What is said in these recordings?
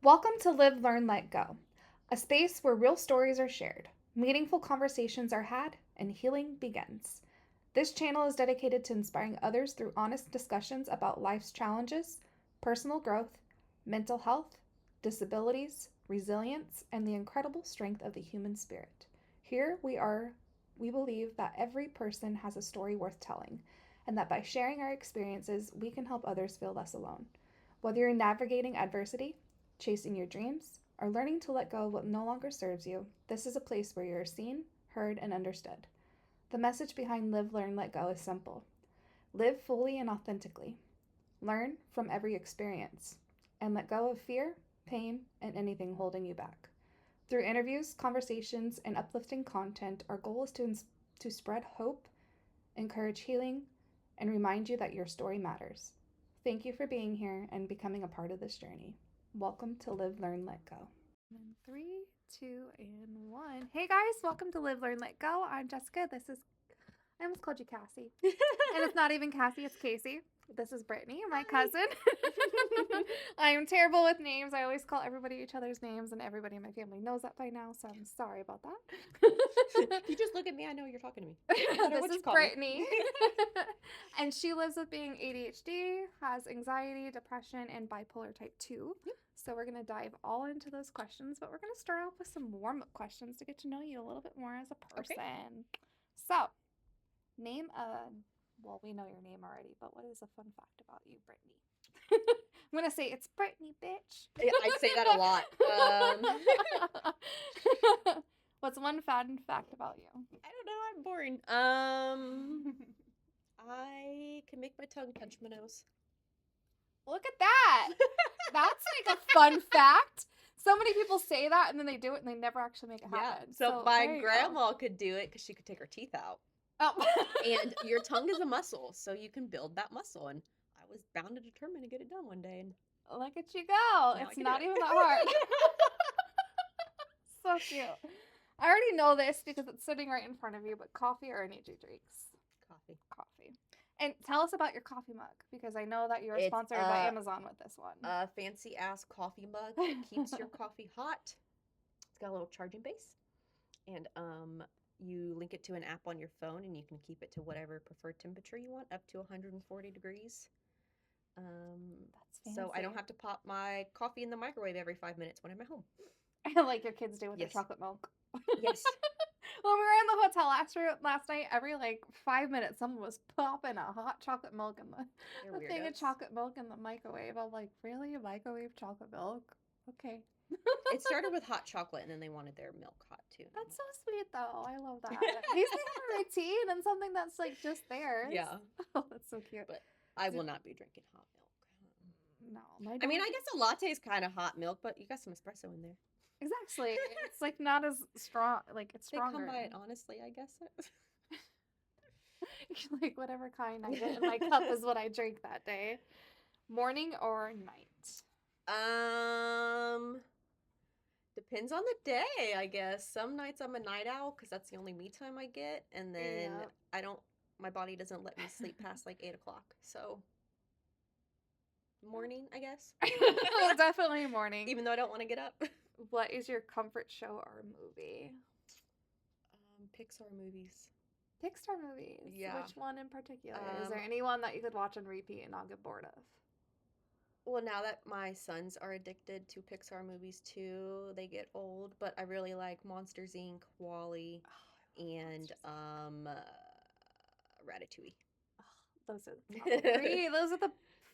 Welcome to Live, Learn, Let Go, a space where real stories are shared, meaningful conversations are had, and healing begins. This channel is dedicated to inspiring others through honest discussions about life's challenges, personal growth, mental health, disabilities, resilience, and the incredible strength of the human spirit. Here we believe that every person has a story worth telling, and that by sharing our experiences, we can help others feel less alone. Whether you're navigating adversity, chasing your dreams, or learning to let go of what no longer serves you, this is a place where you're seen, heard, and understood. The message behind Live, Learn, Let Go is simple. Live fully and authentically. Learn from every experience. And let go of fear, pain, and anything holding you back. Through interviews, conversations, and uplifting content, our goal is to spread hope, encourage healing, and remind you that your story matters. Thank you for being here and becoming a part of this journey. Welcome to Live, Learn, Let Go. And 3, 2, and 1. Hey guys, welcome to Live, Learn, Let Go. I'm Jessica. I almost called you Cassie. And it's not even Cassie, it's Casey. This is Brittany, my cousin. I am terrible with names. I always call everybody each other's names, and everybody in my family knows that by now, so I'm sorry about that. You just look at me, I know you're talking to me. This is Brittany. And she lives with being ADHD, has anxiety, depression, and bipolar type 2. Yep. So we're going to dive all into those questions, but we're going to start off with some warm-up questions to get to know you a little bit more as a person. Okay. So, well, we know your name already, but what is a fun fact about you, Brittany? I'm going to say it's Brittany, bitch. Yeah, I say that a lot. What's one fun fact about you? I don't know, I'm boring. I can make my tongue punch my nose. Look at that. That's like a fun fact. So many people say that and then they do it and they never actually make it happen. So my grandma could do it because she could take her teeth out. Oh. And your tongue is a muscle, so you can build that muscle. And I was bound and determined to get it done one day. And look at you go. It's not even that hard. So cute. I already know this because it's sitting right in front of you, but coffee or energy drinks? Coffee. And tell us about your coffee mug, because I know that you're sponsored by Amazon with this one. A fancy ass coffee mug that keeps your coffee hot. It's got a little charging base. And you link it to an app on your phone and you can keep it to whatever preferred temperature you want, up to 140 degrees. That's fancy. So I don't have to pop my coffee in the microwave every 5 minutes when I'm at home. Like your kids do with their chocolate milk. Yes. When we were in the hotel last night, every 5 minutes, someone was popping a hot chocolate milk in the thing of chocolate milk in the microwave. I'm like, really? A microwave chocolate milk? Okay. It started with hot chocolate, and then they wanted their milk hot, too. That's so sweet, though. I love that. At least they have a routine and something that's, just theirs. Yeah. Oh, that's so cute. But I will not be drinking hot milk. No. I mean, I guess a latte is kind of hot milk, but you got some espresso in there. Exactly. It's not as strong. It's stronger. They come by it honestly, I guess. Whatever kind I get in my cup is what I drink that day. Morning or night? Depends on the day, I guess. Some nights I'm a night owl because that's the only me time I get, and then my body doesn't let me sleep past 8 o'clock. So morning, I guess. Definitely morning. Even though I don't want to get up. What is your comfort show or movie? Pixar movies. Pixar movies? Yeah. Which one in particular? Is there anyone that you could watch and repeat and not get bored of? Well, now that my sons are addicted to Pixar movies too, they get old, but I really like Monsters, Inc., WALL-E, and Ratatouille. Those are three. Those are the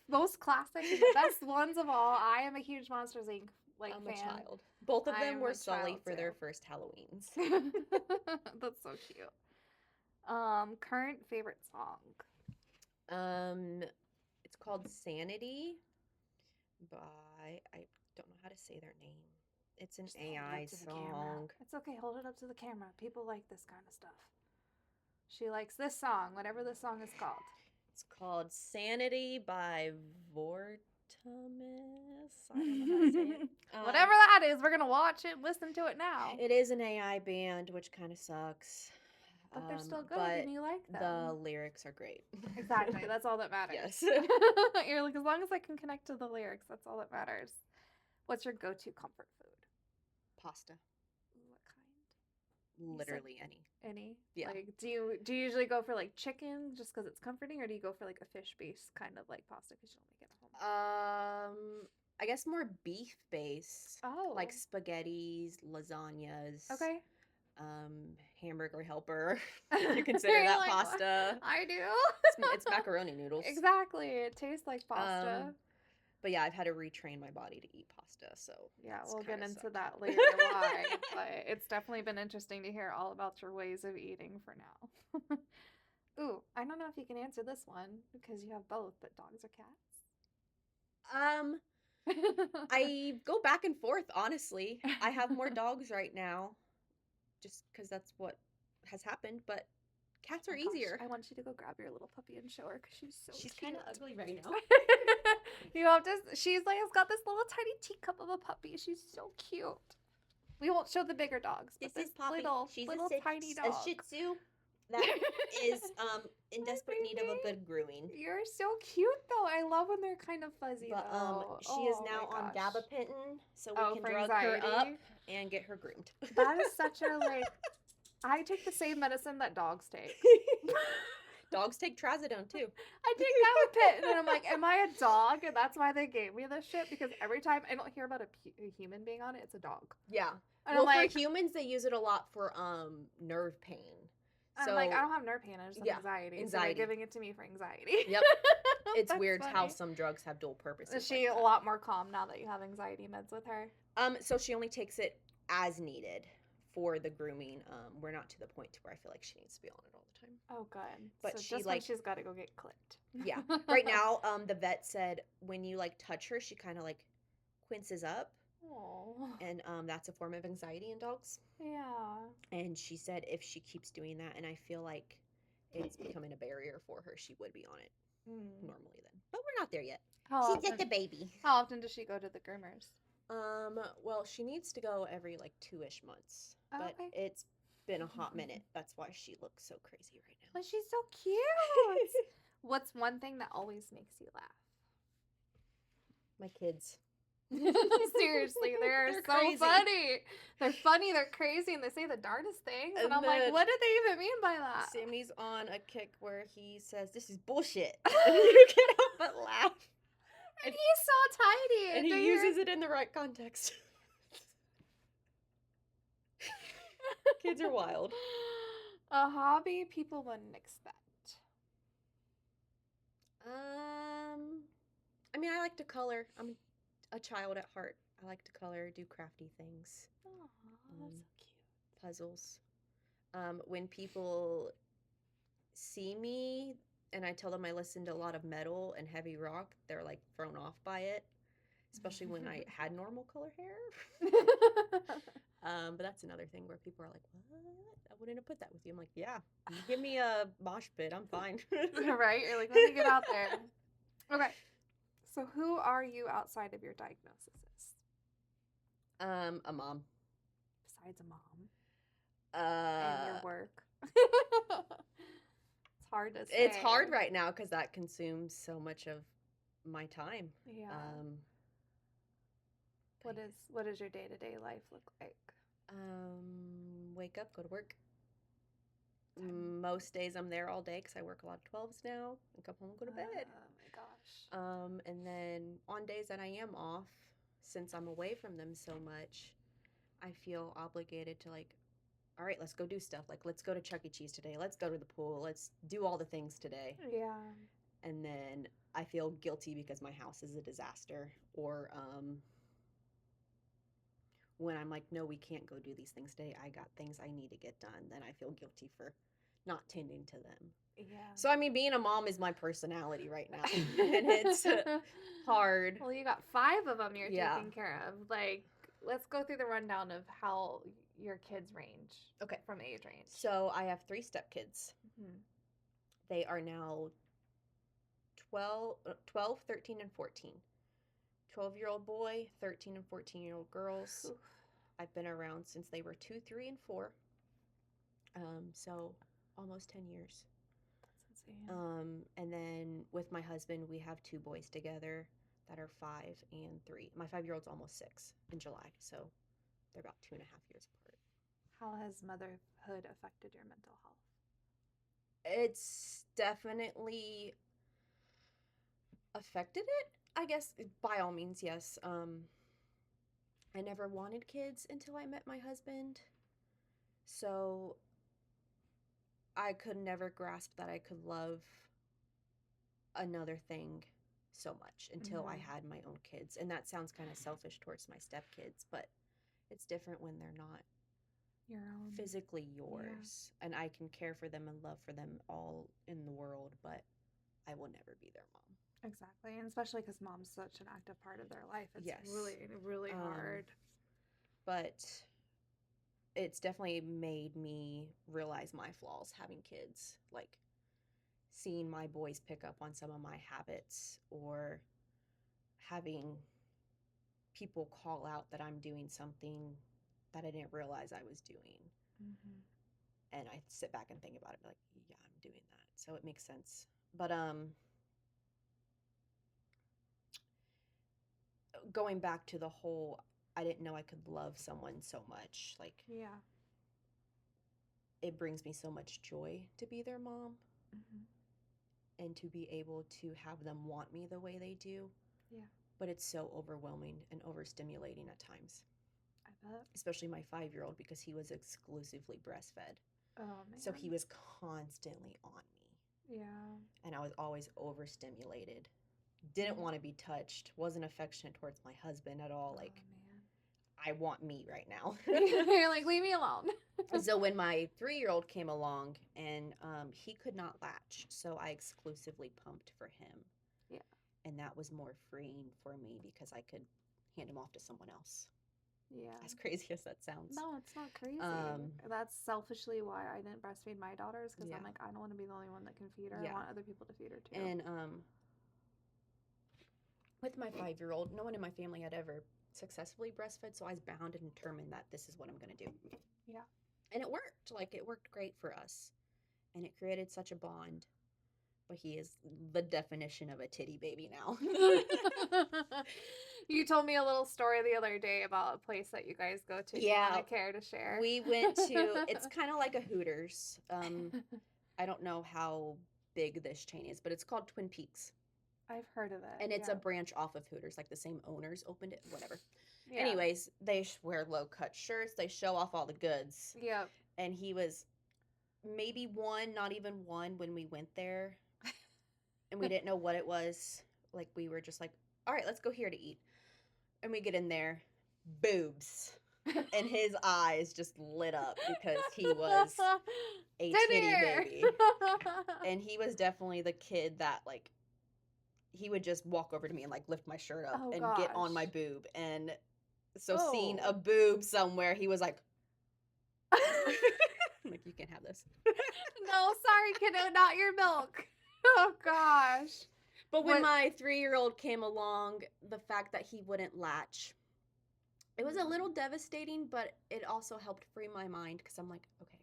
most classic, the best ones of all. I am a huge Monsters, Inc. I'm fan. a child. Both of them were Sully for their first Halloweens. That's so cute. Current favorite song? It's called Sanity by, I don't know how to say their name. It's an AI song. It's okay, hold it up to the camera. People like this kind of stuff. She likes this song, whatever this song is called. It's called Sanity by Vortimus. I don't know how to say it. Whatever that is, we're going to watch it, listen to it now. It is an AI band, which kind of sucks. But they're still good and you like them. The lyrics are great. Exactly. That's all that matters. Yes. You're like, as long as I can connect to the lyrics, that's all that matters. What's your go-to comfort food? Pasta. What kind? Literally any. Any? Yeah. Like, do you usually go for like chicken just because it's comforting, or do you go for like a fish-based kind of like pasta because you don't make it at home? I guess more beef based. Oh. Like spaghettis, lasagnas. Okay. Hamburger helper. You consider You're that like, "What? pasta. I do. It's macaroni noodles. Exactly. It tastes like pasta. But yeah, I've had to retrain my body to eat pasta, so Yeah, that's we'll get kinda into sucked. that later why, but it's definitely been interesting to hear all about your ways of eating for now. Ooh, I don't know if you can answer this one because you have both, but dogs or Um, cats? I go back and forth, honestly. I have more dogs right now, just because that's what has happened, but cats Oh are my gosh, easier. I want you to go grab your little puppy and show her because she's so She's cute. kind of ugly right now. You have to. She's like, has got this little tiny teacup of a puppy. She's so cute. We won't show the bigger dogs, but This is Poppy. little, She's little tiny a dog. Shih Tzu that is in desperate need of a good grooming. You're so cute though. I love when they're kind of fuzzy But though. she is Oh now my on gosh. gabapentin, so Oh, we can for drug her up anxiety? and get her groomed. That is such a like. I take the same medicine that dogs take. Dogs take trazodone too. I take gabapentin, and I'm like, am I a dog? And that's why they gave me this shit because every time I don't hear about a human being on it, it's a dog. Yeah. And Well, I'm like, for humans, they use it a lot for nerve pain. I'm like, I don't have nerve pain. I just have yeah, anxiety. So anxiety. they're giving it to me for anxiety. Yep. It's That's weird how funny. some drugs have dual purposes. Is she like a that. lot more calm now that you have anxiety meds with her? So she only takes it as needed for the grooming. We're not to the point to where I feel like she needs to be on it all the time. Oh, good. But so she, just when she's got to go get clipped. Yeah. Right now, the vet said when you like touch her, she kind of like quinces up. Oh. And that's a form of anxiety in dogs. Yeah. And she said if she keeps doing that, and I feel like it's becoming a barrier for her, she would be on it normally then. But we're not there yet. She's just a baby. How often does she go to the groomers? Well, she needs to go every like 2-ish months. Oh, But okay. it's been a hot minute. That's why she looks so crazy right now. But she's so cute. What's one thing that always makes you laugh? My kids. Seriously, they're so crazy. funny. They're funny, they're crazy, and they say the darndest things. And I'm like, then what do they even mean by that? Sammy's on a kick where he says, "This is bullshit." And you can't help but laugh. And he's so tiny. And he uses it in the right context. Kids are wild. A hobby people wouldn't expect. I mean, I like to color. I'm a child at heart. I like to color, do crafty things, Aw, that's so cute. puzzles. When people see me and I tell them I listen to a lot of metal and heavy rock, they're like thrown off by it, especially when I had normal color hair. But that's another thing where people are like, "What? I wouldn't have put that with you." I'm like, "Yeah, you give me a mosh pit, I'm fine." Right? You're like, let me get out there. Okay. So who are you outside of your diagnoses? A mom. Besides a mom. And your work. It's hard to say. It's hard right now because that consumes so much of my time. Yeah. But What does your day-to-day life look like? Wake up, go to work. Most days I'm there all day because I work a lot of 12s now. And come home, go to bed. Oh my gosh. And then on days that I am off, since I'm away from them so much, I feel obligated to like, all right, let's go do stuff. Like, let's go to Chuck E. Cheese today. Let's go to the pool. Let's do all the things today. Yeah. And then I feel guilty because my house is a disaster. Or when I'm like, no, we can't go do these things today. I got things I need to get done. Then I feel guilty for not tending to them. Yeah. So, I mean, being a mom is my personality right now. And it's hard. Well, you got 5 of them you're Yeah. taking care of. Like, let's go through the rundown of how your kids range. Okay. From age range. So I have 3 stepkids. Mm-hmm. They are now 12, 13, and 14. 12-year-old boy, 13 and 14-year-old girls. Oof. I've been around since they were 2, 3, and 4. So almost 10 years. That's insane. And then with my husband, we have 2 boys together that are 5 and 3. My 5-year-old's almost 6 in July, so they're about 2.5 years apart. How has motherhood affected your mental health? It's definitely affected it, I guess, by all means, yes. I never wanted kids until I met my husband, so I could never grasp that I could love another thing so much until I had my own kids. And that sounds kind of selfish towards my stepkids, but it's different when they're not Your own. physically yours. And I can care for them and love for them all in the world, but I will never be their mom. Exactly. And especially because mom's such an active part of their life. It's Yes. really hard. But it's definitely made me realize my flaws having kids. Like seeing my boys pick up on some of my habits, or having people call out that I'm doing something that I didn't realize I was doing. And I sit back and think about it, like, yeah, I'm doing that. So it makes sense. But going back to the whole, I didn't know I could love someone so much. Like, Yeah. it brings me so much joy to be their mom and to be able to have them want me the way they do. Yeah. But it's so overwhelming and overstimulating at times. I bet. Especially my 5-year-old, because he was exclusively breastfed. Oh, man. So he was constantly on me. Yeah. And I was always overstimulated. Didn't want to be touched. Wasn't affectionate towards my husband at all. Like, man. I want me right now. You're like, leave me alone. So when my 3-year-old came along, and he could not latch, so I exclusively pumped for him. Yeah. And that was more freeing for me because I could hand him off to someone else. Yeah. As crazy as that sounds. No, it's not crazy. That's selfishly why I didn't breastfeed my daughters, because I'm like, I don't want to be the only one that can feed her. I want other people to feed her too. And with my 5-year-old, no one in my family had ever successfully breastfed, so I was bound and determined that this is what I'm going to do. Yeah. And it worked. Like, it worked great for us. And it created such a bond. But he is the definition of a titty baby now. You told me a little story the other day about a place that you guys go to. Yeah. Do you want to care to share? We went to, it's kind of like a Hooters. I don't know how big this chain is, but it's called Twin Peaks. I've heard of it. And it's a branch off of Hooters, like the same owners opened it, whatever. Yeah. Anyways, they wear low-cut shirts. They show off all the goods. Yep. And he was maybe one, not even one, when we went there. And we didn't know what it was. Like, we were just like, all right, let's go here to eat. And we get in there, boobs. And his eyes just lit up because he was a titty baby. And he was definitely the kid that, like, he would just walk over to me and, like, lift my shirt up and get on my boob. And so seeing a boob somewhere, he was like, I'm like, you can't have this. No, sorry, kiddo, not your milk. Oh, gosh. But when my 3-year-old came along, the fact that he wouldn't latch, it was a little devastating, but it also helped free my mind, because I'm like, okay,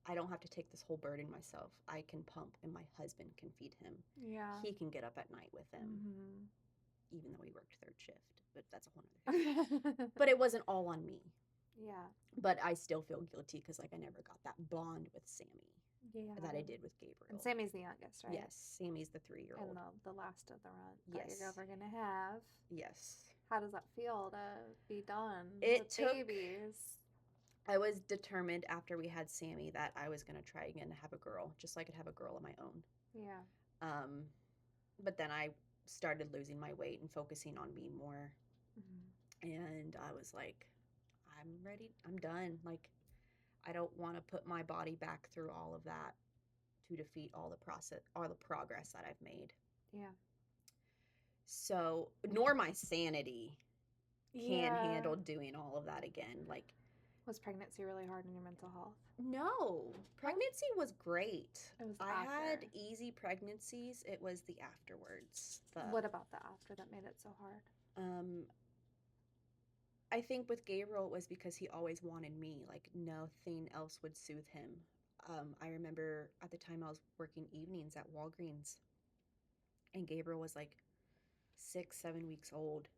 I don't have to take this whole burden myself. I can pump, and my husband can feed him. Yeah. He can get up at night with him, even though he worked third shift. But that's a whole other thing. But it wasn't all on me. Yeah. But I still feel guilty because, like, I never got that bond with Sammy. Yeah. That I did with Gabriel. And Sammy's the youngest, right? Yes, Sammy's the 3-year-old. And the last of the runt that you're ever going to have. Yes. How does that feel to be done It with babies? I was determined after we had Sammy that I was going to try again to have a girl, just so I could have a girl of my own. Yeah. But then I started losing my weight and focusing on me more. And I was like, I'm ready. I'm done. Like, I don't want to put my body back through all of that to defeat all the progress that I've made. Yeah. So, nor my sanity can handle doing all of that again. Like, was pregnancy really hard on your mental health? No, pregnancy was great. It was I had easy pregnancies. It was the afterwards. What about the after that made it so hard? I think with Gabriel, it was because he always wanted me. Like, nothing else would soothe him. I remember at the time I was working evenings at Walgreens, and Gabriel was like, 6, 7 weeks old.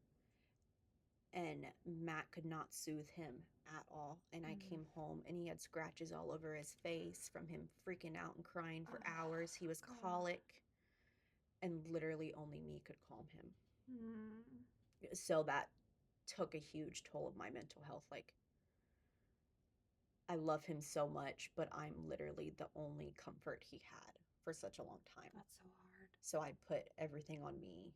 And Matt could not soothe him at all. And I came home and he had scratches all over his face from him freaking out and crying for hours. He was colic, and literally only me could calm him. So that took a huge toll of my mental health. Like, I love him so much, but I'm literally the only comfort he had for such a long time. That's so hard. So I put everything on me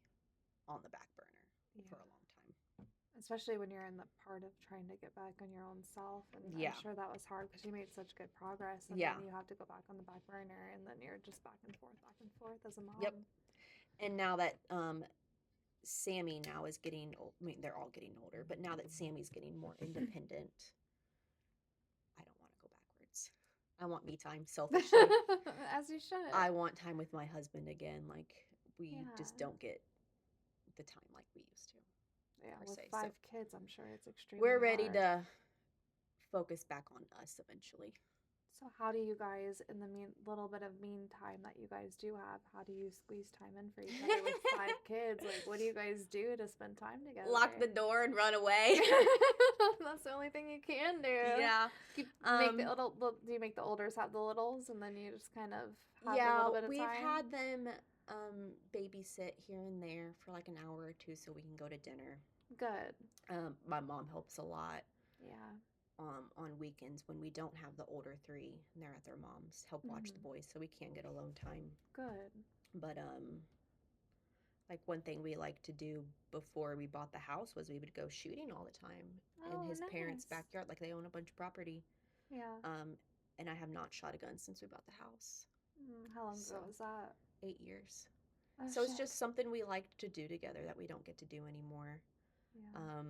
on the back burner for a long time. Especially when you're in the part of trying to get back on your own self. And Yeah. I'm sure that was hard because you made such good progress. And Yeah. then you have to go back on the back burner. And then you're just back and forth as a mom. Yep. And now that Sammy now is getting old, I mean, they're all getting older, but now that Sammy's getting more independent, I don't want to go backwards. I want me time, selfishly. As you should. I want time with my husband again. Like, we just don't get the time like we used to. Yeah, with 5 kids, I'm sure it's extremely We're ready hard. to focus back on us eventually. So how do you guys, in the little bit of meantime that you guys do have, how do you squeeze time in for each other with 5 kids? Like, what do you guys do to spend time together? Lock the door and run away. That's the only thing you can do. Yeah. Do you make the olders have the littles, and then you just kind of have a little bit of time? We've had them babysit here and there for like an hour or two so we can go to dinner. Good. My mom helps a lot. Yeah. On weekends when we don't have the older 3 and they're at their mom's, help watch the boys so we can get alone time. Good. But like one thing we liked to do before we bought the house was we would go shooting all the time in his parents' backyard. Like, they own a bunch of property. Yeah. And I have not shot a gun since we bought the house. How long ago was that? 8 years. Oh, so it's just something we liked to do together that we don't get to do anymore. Yeah.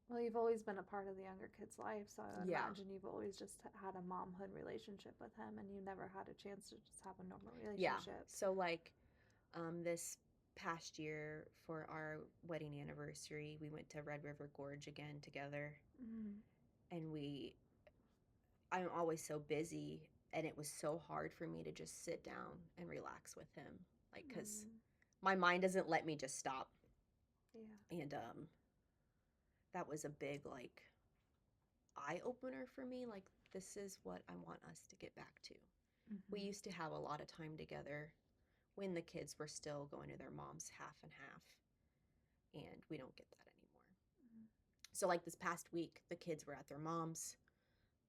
Well, you've always been a part of the younger kid's life, so I would imagine you've always just had a momhood relationship with him, and you never had a chance to just have a normal relationship. Yeah. So, like, this past year for our wedding anniversary, we went to Red River Gorge again together. And I'm always so busy, and it was so hard for me to just sit down and relax with him, like, because my mind doesn't let me just stop. Yeah. And that was a big, like, eye-opener for me. Like, this is what I want us to get back to. We used to have a lot of time together when the kids were still going to their mom's half and half, and we don't get that anymore. So, like, this past week, the kids were at their mom's.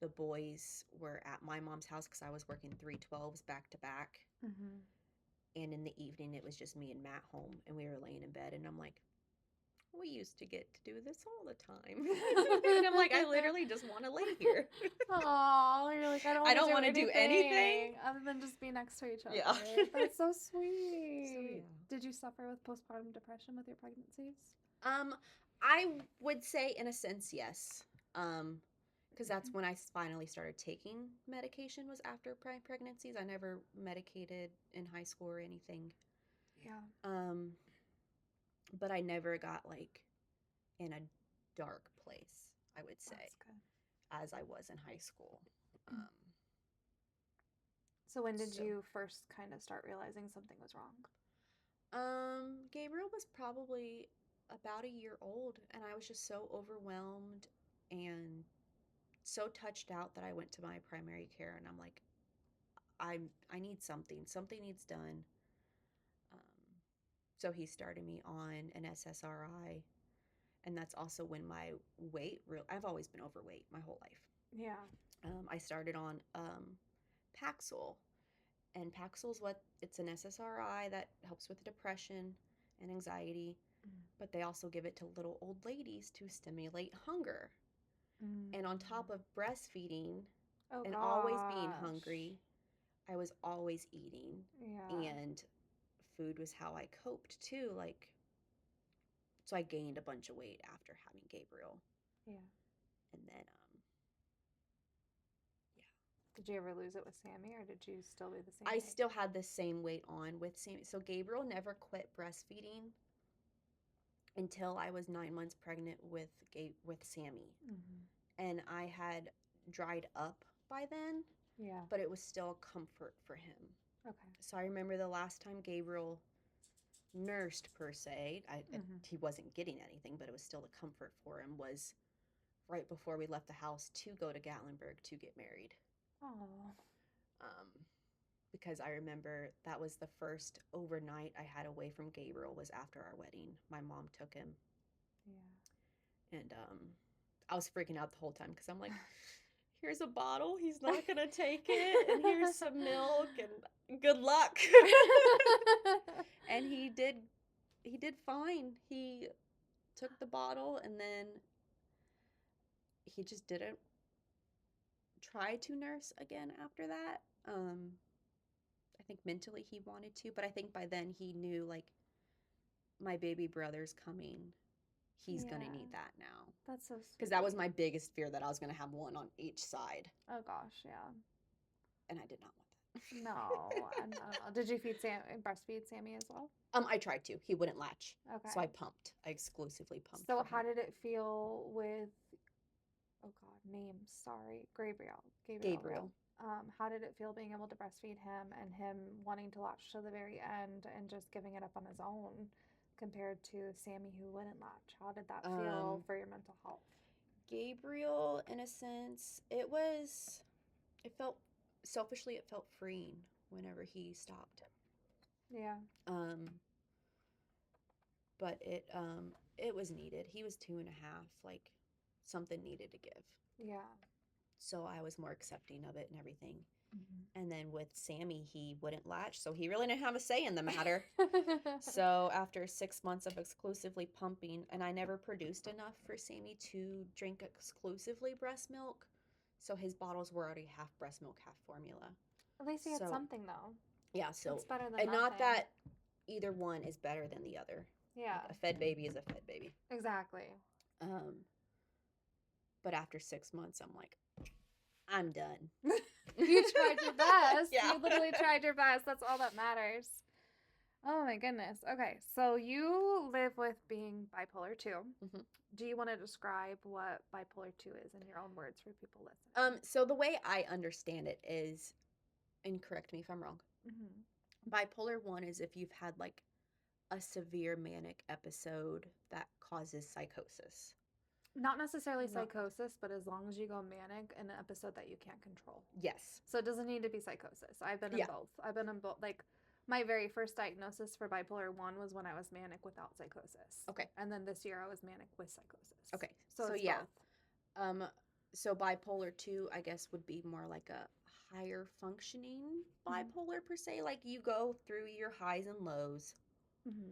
The boys were at my mom's house because I was working 3/12s back to back. And in the evening, it was just me and Matt home, and we were laying in bed, and I'm like, we used to get to do this all the time. And I'm like, I literally just want to lay here. Oh, you're like, I don't want to do anything other than just be next to each other. Yeah. That's so sweet. So, yeah. Did you suffer with postpartum depression with your pregnancies? I would say in a sense, yes. Because that's when I finally started taking medication, was after pregnancies. I never medicated in high school or anything. Yeah. But I never got, like, in a dark place, I would say. That's good. As I was in high school. So when did you first kind of start realizing something was wrong? Gabriel was probably about a year old, and I was just so overwhelmed and so touched out that I went to my primary care, and I'm like, I need something. Something needs done. So he started me on an SSRI, and that's also when my weight I've always been overweight my whole life. Yeah. I started on Paxil, and Paxil's it's an SSRI that helps with depression and anxiety, but they also give it to little old ladies to stimulate hunger. And on top of breastfeeding and always being hungry, I was always eating. Yeah. And food was how I coped too. Like, so I gained a bunch of weight after having Gabriel. Yeah. And then, yeah. Did you ever lose it with Sammy, or did you still be the same I weight? still had the same weight on with Sammy. So Gabriel never quit breastfeeding until I was 9 months pregnant with Sammy. And I had dried up by then. Yeah. But it was still a comfort for him. Okay. So I remember the last time Gabriel nursed per se. Mhm. He wasn't getting anything, but it was still a comfort for him. Was right before we left the house to go to Gatlinburg to get married. Oh. Um, because I remember that was the first overnight I had away from Gabriel was after our wedding. My mom took him, Yeah. and I was freaking out the whole time because I'm like, here's a bottle, he's not gonna take it, and here's some milk, and good luck. And he did fine. He took the bottle, and then he just didn't try to nurse again after that. I think mentally he wanted to, but I think by then he knew, like, my baby brother's coming. He's gonna need Yeah. that now. That's so Because that was sweet. my biggest fear, that I was gonna have one on each side, Oh gosh, yeah. and I did not want that. No, no. Did you breastfeed Sammy as well? I tried to. He wouldn't latch, so I Okay. pumped. I exclusively pumped So for how him. did it feel with, oh God, names, sorry, Gabriel, right? Gabriel. How did it feel being able to breastfeed him and him wanting to latch to the very end and just giving it up on his own compared to Sammy who wouldn't latch? How did that feel Um, for your mental health? Gabriel, in a sense, it felt, selfishly, it felt freeing whenever he stopped. Yeah. Um, but it was needed. He was 2.5, like, something needed to give. Yeah. So I was more accepting of it and everything. Mm-hmm. And then with Sammy, he wouldn't latch, so he really didn't have a say in the matter. So after 6 months of exclusively pumping, and I never produced enough for Sammy to drink exclusively breast milk, so his bottles were already half breast milk, half formula. At least he had So something though. yeah, so, It's better than and not nothing. that either one is better than the other. Yeah. Like, a fed baby is a fed baby. Exactly. Um, but after 6 months, I'm like, I'm done. You tried your best. Yeah. You literally tried your best. That's all that matters. Oh my goodness. Okay, so you live with being bipolar 2. Mhm. Do you want to describe what bipolar 2 is in your own words for people listening? So the way I understand it is, and correct me if I'm wrong, bipolar 1 is if you've had, like, a severe manic episode that causes psychosis. Not necessarily Not- psychosis, but as long as you go manic in an episode that you can't control. Yes. So it doesn't need to be psychosis. I've been in Yeah. both. I've been in both. Like, my very first diagnosis for bipolar 1 was when I was manic without psychosis. Okay. And then this year I was manic with psychosis. Okay. So it's yeah. both. So bipolar 2, I guess, would be more like a higher functioning bipolar per se. Like, you go through your highs and lows. Mm-hmm.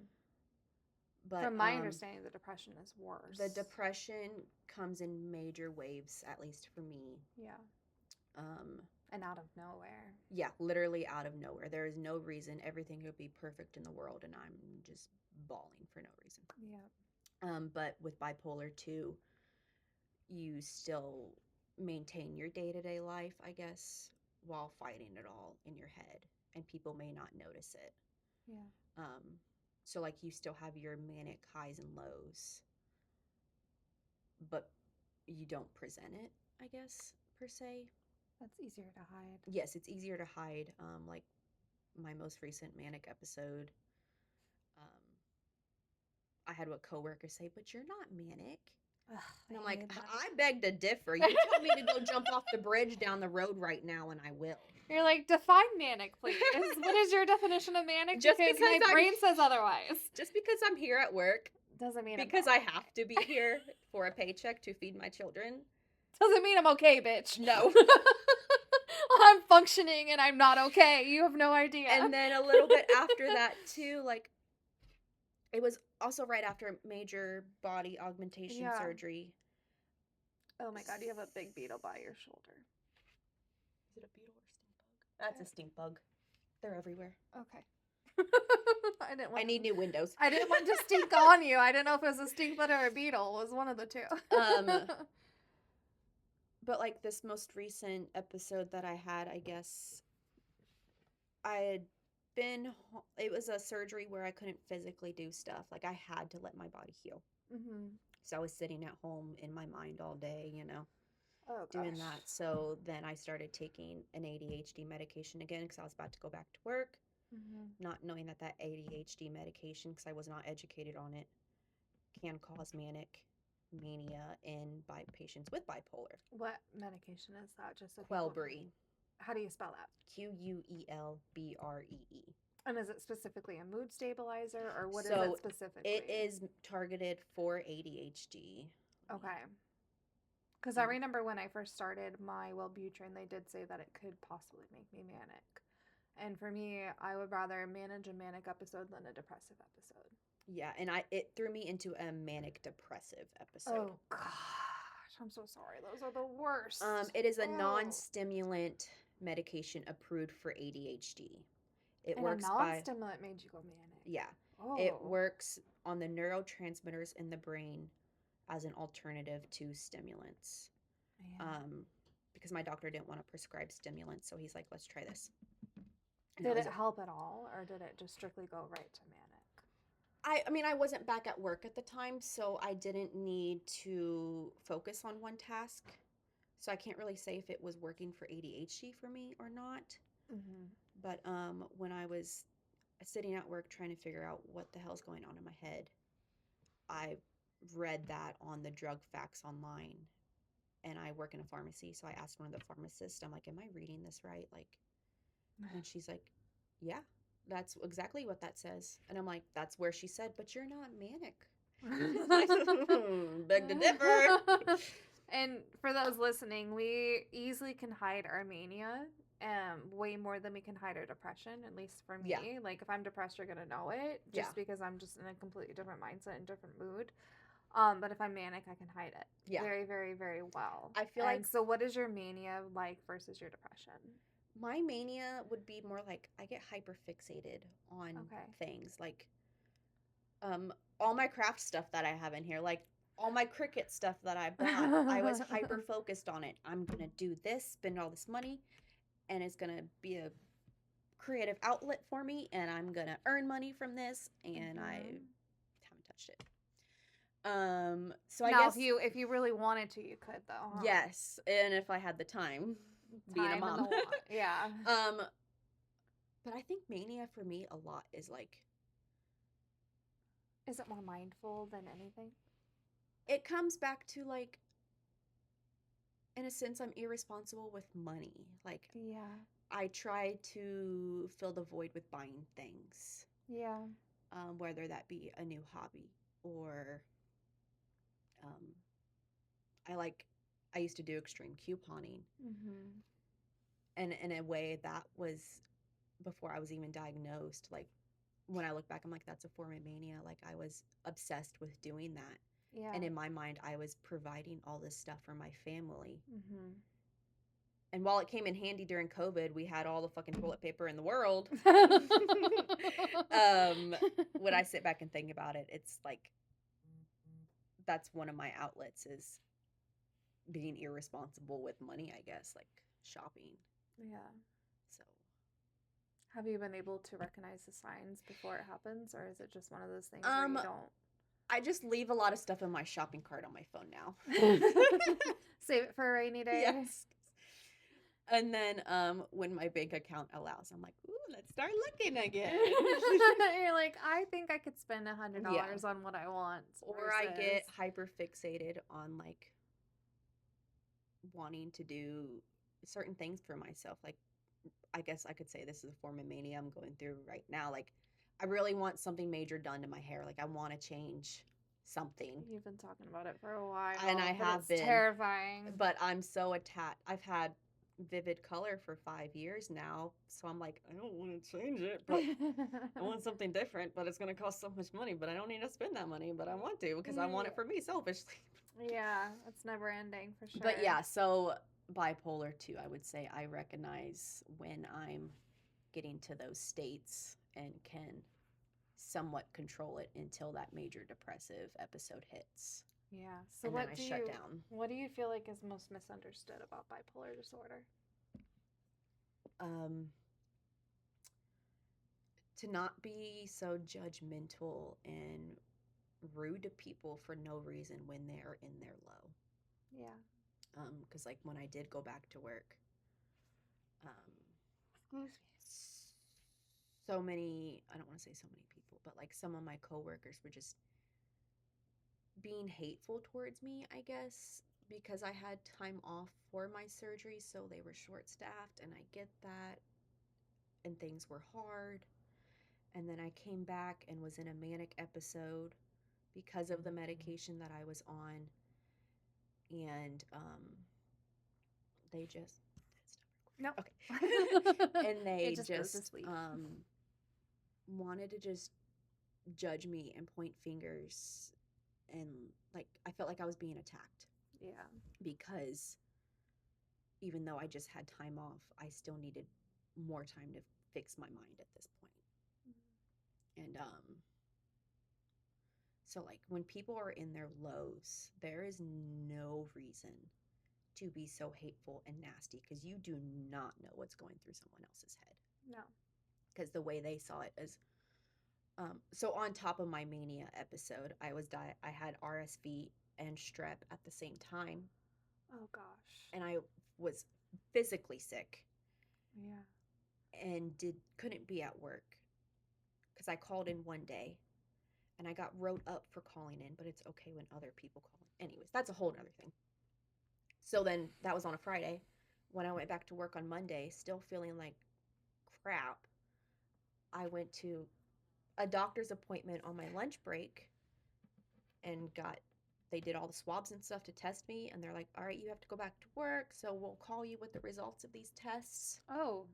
But from my understanding, the depression is worse. the depression comes in major waves, at least for me. Yeah. And out of nowhere. Yeah, literally out of nowhere. There is no reason. Everything could be perfect in the world, and I'm just bawling for no reason. Yeah. But with bipolar 2, you still maintain your day-to-day life, I guess, while fighting it all in your head, and people may not notice it. Yeah. So, like, you still have your manic highs and lows, but you don't present it, I guess, per se. That's easier to hide. Yes, it's easier to hide. Like, my most recent manic episode, I had what coworkers say, but you're not manic. Ugh, And I'm I like, hate that. I beg to differ. You tell me to go jump off the bridge down the road right now, and I will. You're like, define manic, please. What is your definition of manic? Just because my because brain says otherwise. Just because I'm here at work, Doesn't mean because I'm I have to be here for a paycheck to feed my children. Doesn't mean I'm okay, bitch. No. I'm functioning and I'm not okay. You have no idea. And then a little bit after that, too, like, it was also right after major body augmentation surgery. Oh my God, you have a big beetle by your shoulder. Is it a beetle or stink bug? That's a stink bug. They're everywhere. Okay. I need new windows. I didn't want to stink on you. I didn't know if it was a stink bug or a beetle. It was one of the two. But, like, this most recent episode that I had, I guess, I had it was a surgery where I couldn't physically do stuff. Like, I had to let my body heal. Mm-hmm. So I was sitting at home in my mind all day, doing gosh. that. So then I started taking an ADHD medication again because I was about to go back to work. not knowing that that ADHD medication, because I was not educated on it, can cause manic mania by patients with bipolar. What medication is that? Just so people. Quellbree. How do you spell that? Quelbree. And is it specifically a mood stabilizer, or what is So it specifically? it is targeted for ADHD. Okay. Because I remember when I first started my Wellbutrin, they did say that it could possibly make me manic. And for me, I would rather manage a manic episode than a depressive episode. Yeah, and it threw me into a manic depressive episode. Oh gosh, I'm so sorry. Those are the worst. It is a non-stimulant medication approved for ADHD. It and works a non-stimulant made you go manic. Yeah. Oh. It works on the neurotransmitters in the brain as an alternative to stimulants. Because my doctor didn't want to prescribe stimulants, so he's like, let's try this. And did it help at all, or did it just strictly go right to manic? I mean, I wasn't back at work at the time, so I didn't need to focus on one task. So I can't really say if it was working for ADHD for me or not. Mm-hmm. But when I was sitting at work trying to figure out what the hell's going on in my head, I read that on the drug facts online. And I work in a pharmacy, so I asked one of the pharmacists, I'm like, am I reading this right? Like, and she's like, yeah, that's exactly what that says. And I'm like, that's where she said, but you're not manic. Beg to differ. And for those listening, we easily can hide our mania way more than we can hide our depression, at least for me. Yeah. Like, if I'm depressed, you're going to know it just because I'm just in a completely different mindset and different mood. But if I'm manic, I can hide it very, very, very well. I feel like... So what is your mania like versus your depression? My mania would be more like I get hyperfixated on things. Like all my craft stuff that I have in here, like all my Cricut stuff that I bought, I was hyper-focused on it. I'm going to do this, spend all this money, and it's going to be a creative outlet for me, and I'm going to earn money from this, and I haven't touched it. So I guess if you really wanted to, you could though. Huh? Yes, and if I had the time being a mom. Yeah. But I think mania for me a lot is like, is it more mindful than anything? It comes back to like, in a sense, I'm irresponsible with money. Like, I try to fill the void with buying things. Yeah. Whether that be a new hobby or I used to do extreme couponing. And in a way that was before I was even diagnosed. Like, when I look back, I'm like, that's a form of mania. Like, I was obsessed with doing that. Yeah. And in my mind, I was providing all this stuff for my family. And while it came in handy during COVID, we had all the fucking toilet paper in the world. When I sit back and think about it, it's like, that's one of my outlets is being irresponsible with money, I guess, like shopping. Yeah. So, have you been able to recognize the signs before it happens, or is it just one of those things where you don't? I just leave a lot of stuff in my shopping cart on my phone now. Save it for a rainy day. Yes. And then when my bank account allows, I'm like, ooh, let's start looking again. You're like, I think I could spend $100 on what I want. Or I get hyper fixated on like wanting to do certain things for myself. Like, I guess I could say this is a form of mania I'm going through right now. Like, I really want something major done to my hair. Like, I want to change something. You've been talking about it for a while. And I have been. Terrifying. But I'm so attached. I've had vivid color for 5 years now. So I'm like, I don't want to change it, but I want something different. But it's going to cost so much money. But I don't need to spend that money. But I want to because I want it for me selfishly. Yeah, it's never ending for sure. But yeah, so bipolar II, I would say I recognize when I'm getting to those states and can somewhat control it until that major depressive episode hits. Yeah. So and then I shut down. What do you feel like is most misunderstood about bipolar disorder? To not be so judgmental and rude to people for no reason when they're in their low. Yeah. Because like when I did go back to work, excuse me. so many, I don't want to say so many people, but like some of my coworkers were just being hateful towards me, I guess, because I had time off for my surgery, so they were short staffed, and I get that, and things were hard. And then I came back and was in a manic episode because of the medication that I was on, and they just No. okay, and It they just goes to sleep. wanted to just judge me and point fingers, and like I felt like I was being attacked Yeah. because even though I just had time off, I still needed more time to fix my mind at this point. And so like when people are in their lows, there is no reason to be so hateful and nasty because you do not know what's going through someone else's head. No. Because the way they saw it is, so on top of my mania episode, I had RSV and strep at the same time, Oh gosh. and I was physically sick Yeah. and couldn't be at work because I called in one day and I got wrote up for calling in, but it's okay when other people call in. Anyways, that's a whole other thing. So then that was on a Friday. When I went back to work on Monday, still feeling like crap, I went to a doctor's appointment on my lunch break and they did all the swabs and stuff to test me, and they're like, all right, you have to go back to work, so we'll call you with the results of these tests, Oh.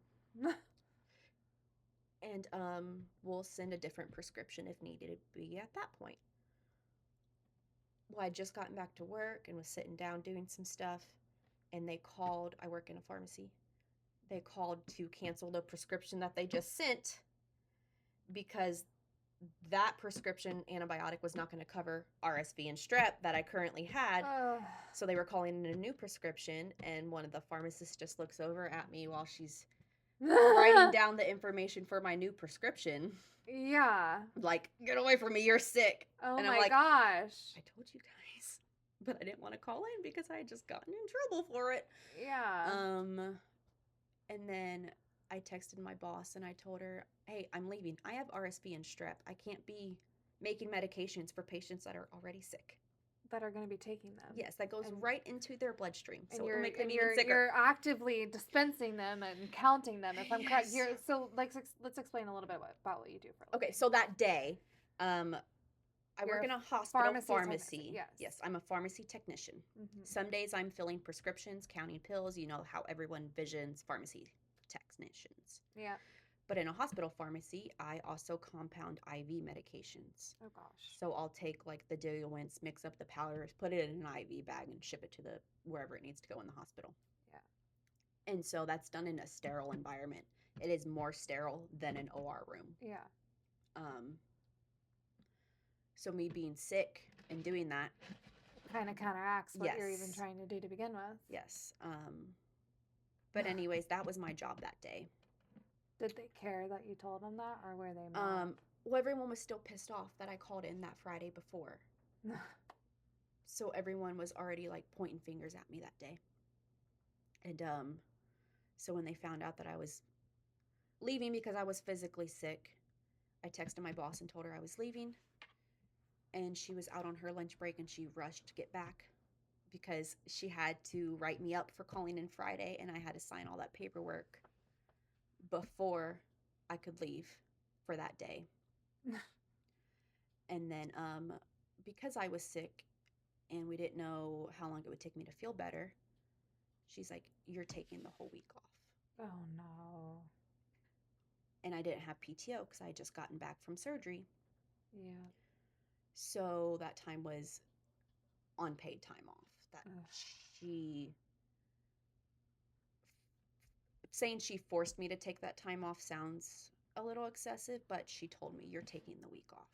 and we'll send a different prescription if needed be at that point. Well, I'd just gotten back to work and was sitting down doing some stuff, and they called. I work in a pharmacy. They called to cancel the prescription that they just sent because that prescription antibiotic was not going to cover RSV and strep that I currently had. So they were calling in a new prescription, and one of the pharmacists just looks over at me while she's writing down the information for my new prescription. Yeah. Like, get away from me, you're sick. Oh and my I'm like, gosh. I told you guys, but I didn't want to call in because I had just gotten in trouble for it. Yeah. And then I texted my boss and I told her, hey, I'm leaving. I have RSV and strep. I can't be making medications for patients that are already sick. That are going to be taking them. Yes, that goes right into their bloodstream. So it'll make them you're, even sicker. You're actively dispensing them and counting them. If I'm correct, Yes. so let's explain a little bit about what you do for a living. Okay, so that day, I work in a hospital pharmacy. Yes, I'm a pharmacy technician. Mm-hmm. Some days I'm filling prescriptions, counting pills. You know how everyone visions pharmacy technicians. Yeah. But in a hospital pharmacy, I also compound IV medications. Oh gosh. So I'll take like the diluents, mix up the powders, put it in an IV bag, and ship it to wherever it needs to go in the hospital. Yeah. And so that's done in a sterile environment. It is more sterile than an OR room. Yeah. So me being sick and doing that kind of counteracts what you're even trying to do to begin with. Yes. But anyways, that was my job that day. Did they care that you told them that, or were they mad? Well, everyone was still pissed off that I called in that Friday before. So everyone was already like pointing fingers at me that day. And so when they found out that I was leaving because I was physically sick, I texted my boss and told her I was leaving. And she was out on her lunch break and she rushed to get back because she had to write me up for calling in Friday, and I had to sign all that paperwork before I could leave for that day. And then because I was sick and we didn't know how long it would take me to feel better, she's like, you're taking the whole week off. Oh no. And I didn't have PTO because I had just gotten back from surgery. Yeah. So that time was unpaid time off. That saying she forced me to take that time off sounds a little excessive, but she told me, you're taking the week off.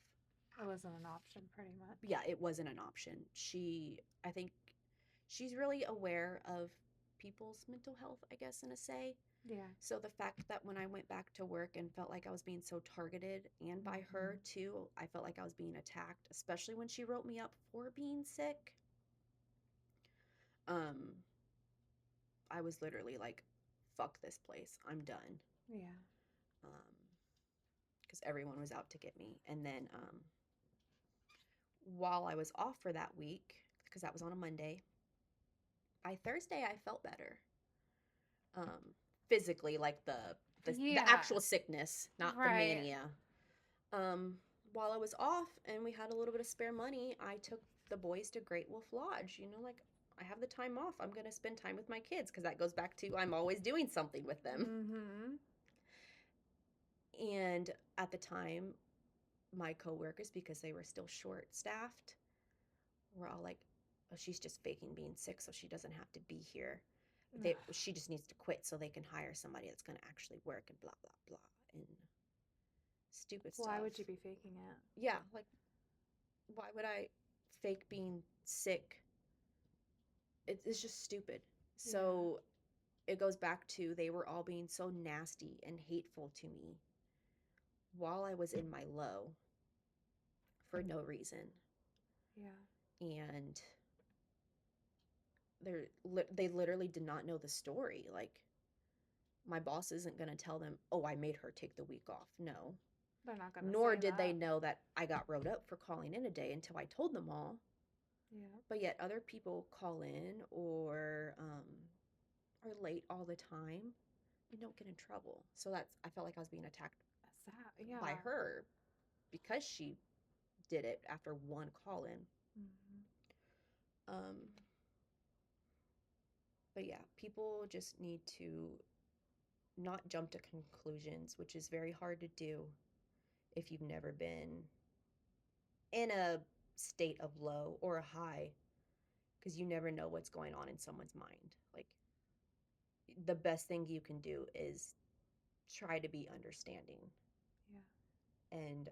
It wasn't an option, pretty much. Yeah, it wasn't an option. I think she's really aware of people's mental health, I guess, in a say. Yeah. So the fact that when I went back to work and felt like I was being so targeted, and by her too, I felt like I was being attacked, especially when she wrote me up for being sick. I was literally like, fuck this place. I'm done. Yeah. because everyone was out to get me. And then while I was off for that week, because that was on a Monday, by Thursday I felt better. Physically, like the actual sickness, not the Right. mania. While I was off and we had a little bit of spare money, I took the boys to Great Wolf Lodge. You know, like I have the time off. I'm going to spend time with my kids because that goes back to I'm always doing something with them. Mm-hmm. And at the time, my coworkers, because they were still short staffed, were all like, oh, she's just faking being sick so she doesn't have to be here. She just needs to quit so they can hire somebody that's going to actually work and blah, blah, blah. And stupid stuff. Why would you be faking it? Yeah, like, why would I fake being sick? It's just stupid. So it goes back to they were all being so nasty and hateful to me while I was in my low for no reason. Yeah. And they literally did not know the story. Like, my boss isn't going to tell them, oh, I made her take the week off. No. They're not going to Nor say did that. they know that I got wrote up for calling in a day until I told them all. Yeah. But yet other people call in or are late all the time and don't get in trouble. So I felt like I was being attacked by her because she did it after one call in. Mm-hmm. But yeah, people just need to not jump to conclusions, which is very hard to do if you've never been in a state of low or a high, because you never know what's going on in someone's mind. Like, the best thing you can do is try to be understanding. Yeah. And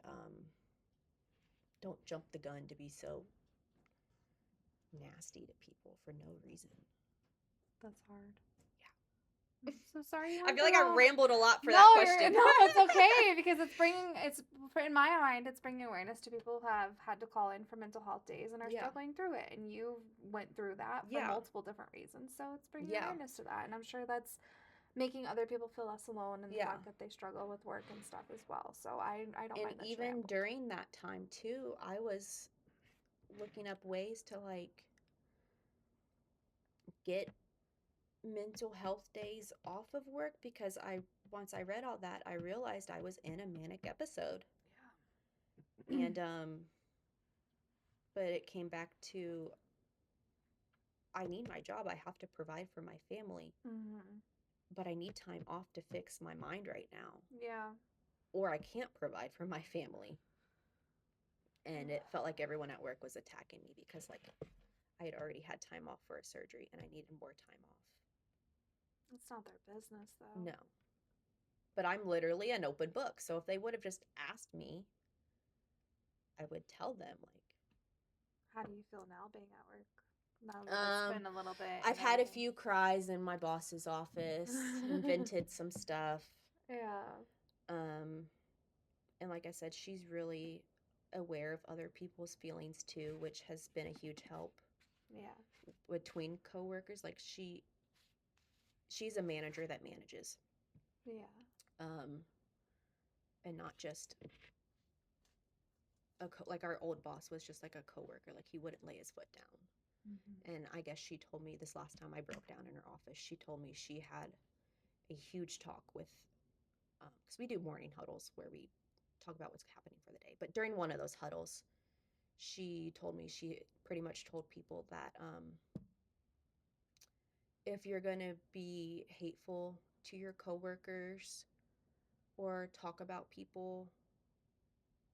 don't jump the gun to be so nasty to people for no reason. That's hard. Yeah. I'm so sorry. I feel like I rambled a lot for that question. No, it's okay because in my mind, it's bringing awareness to people who have had to call in for mental health days and are struggling through it. And you went through that for multiple different reasons. So it's bringing awareness to that. And I'm sure that's making other people feel less alone in the fact that they struggle with work and stuff as well. So I don't mind that. And even during that time too, I was looking up ways to like get mental health days off of work because once I read all that, I realized I was in a manic episode. Yeah. And but it came back to I need my job. I have to provide for my family. Mm-hmm. But I need time off to fix my mind right now. Yeah. Or I can't provide for my family. And it felt like everyone at work was attacking me because like I had already had time off for a surgery and I needed more time off. It's not their business though. No. But I'm literally an open book. So if they would have just asked me, I would tell them like. How do you feel now being at work? Now that it's been a little bit. I've had a few cries in my boss's office, invented some stuff. Yeah. And like I said, she's really aware of other people's feelings too, which has been a huge help. Yeah. Between coworkers, like she's a manager that manages. Yeah. And not just like our old boss was just like a coworker, like he wouldn't lay his foot down. Mm-hmm. And I guess she told me this last time I broke down in her office, she told me she had a huge talk with, because we do morning huddles where we talk about what's happening for the day. But during one of those huddles, she told me she pretty much told people that if you're going to be hateful to your coworkers or talk about people,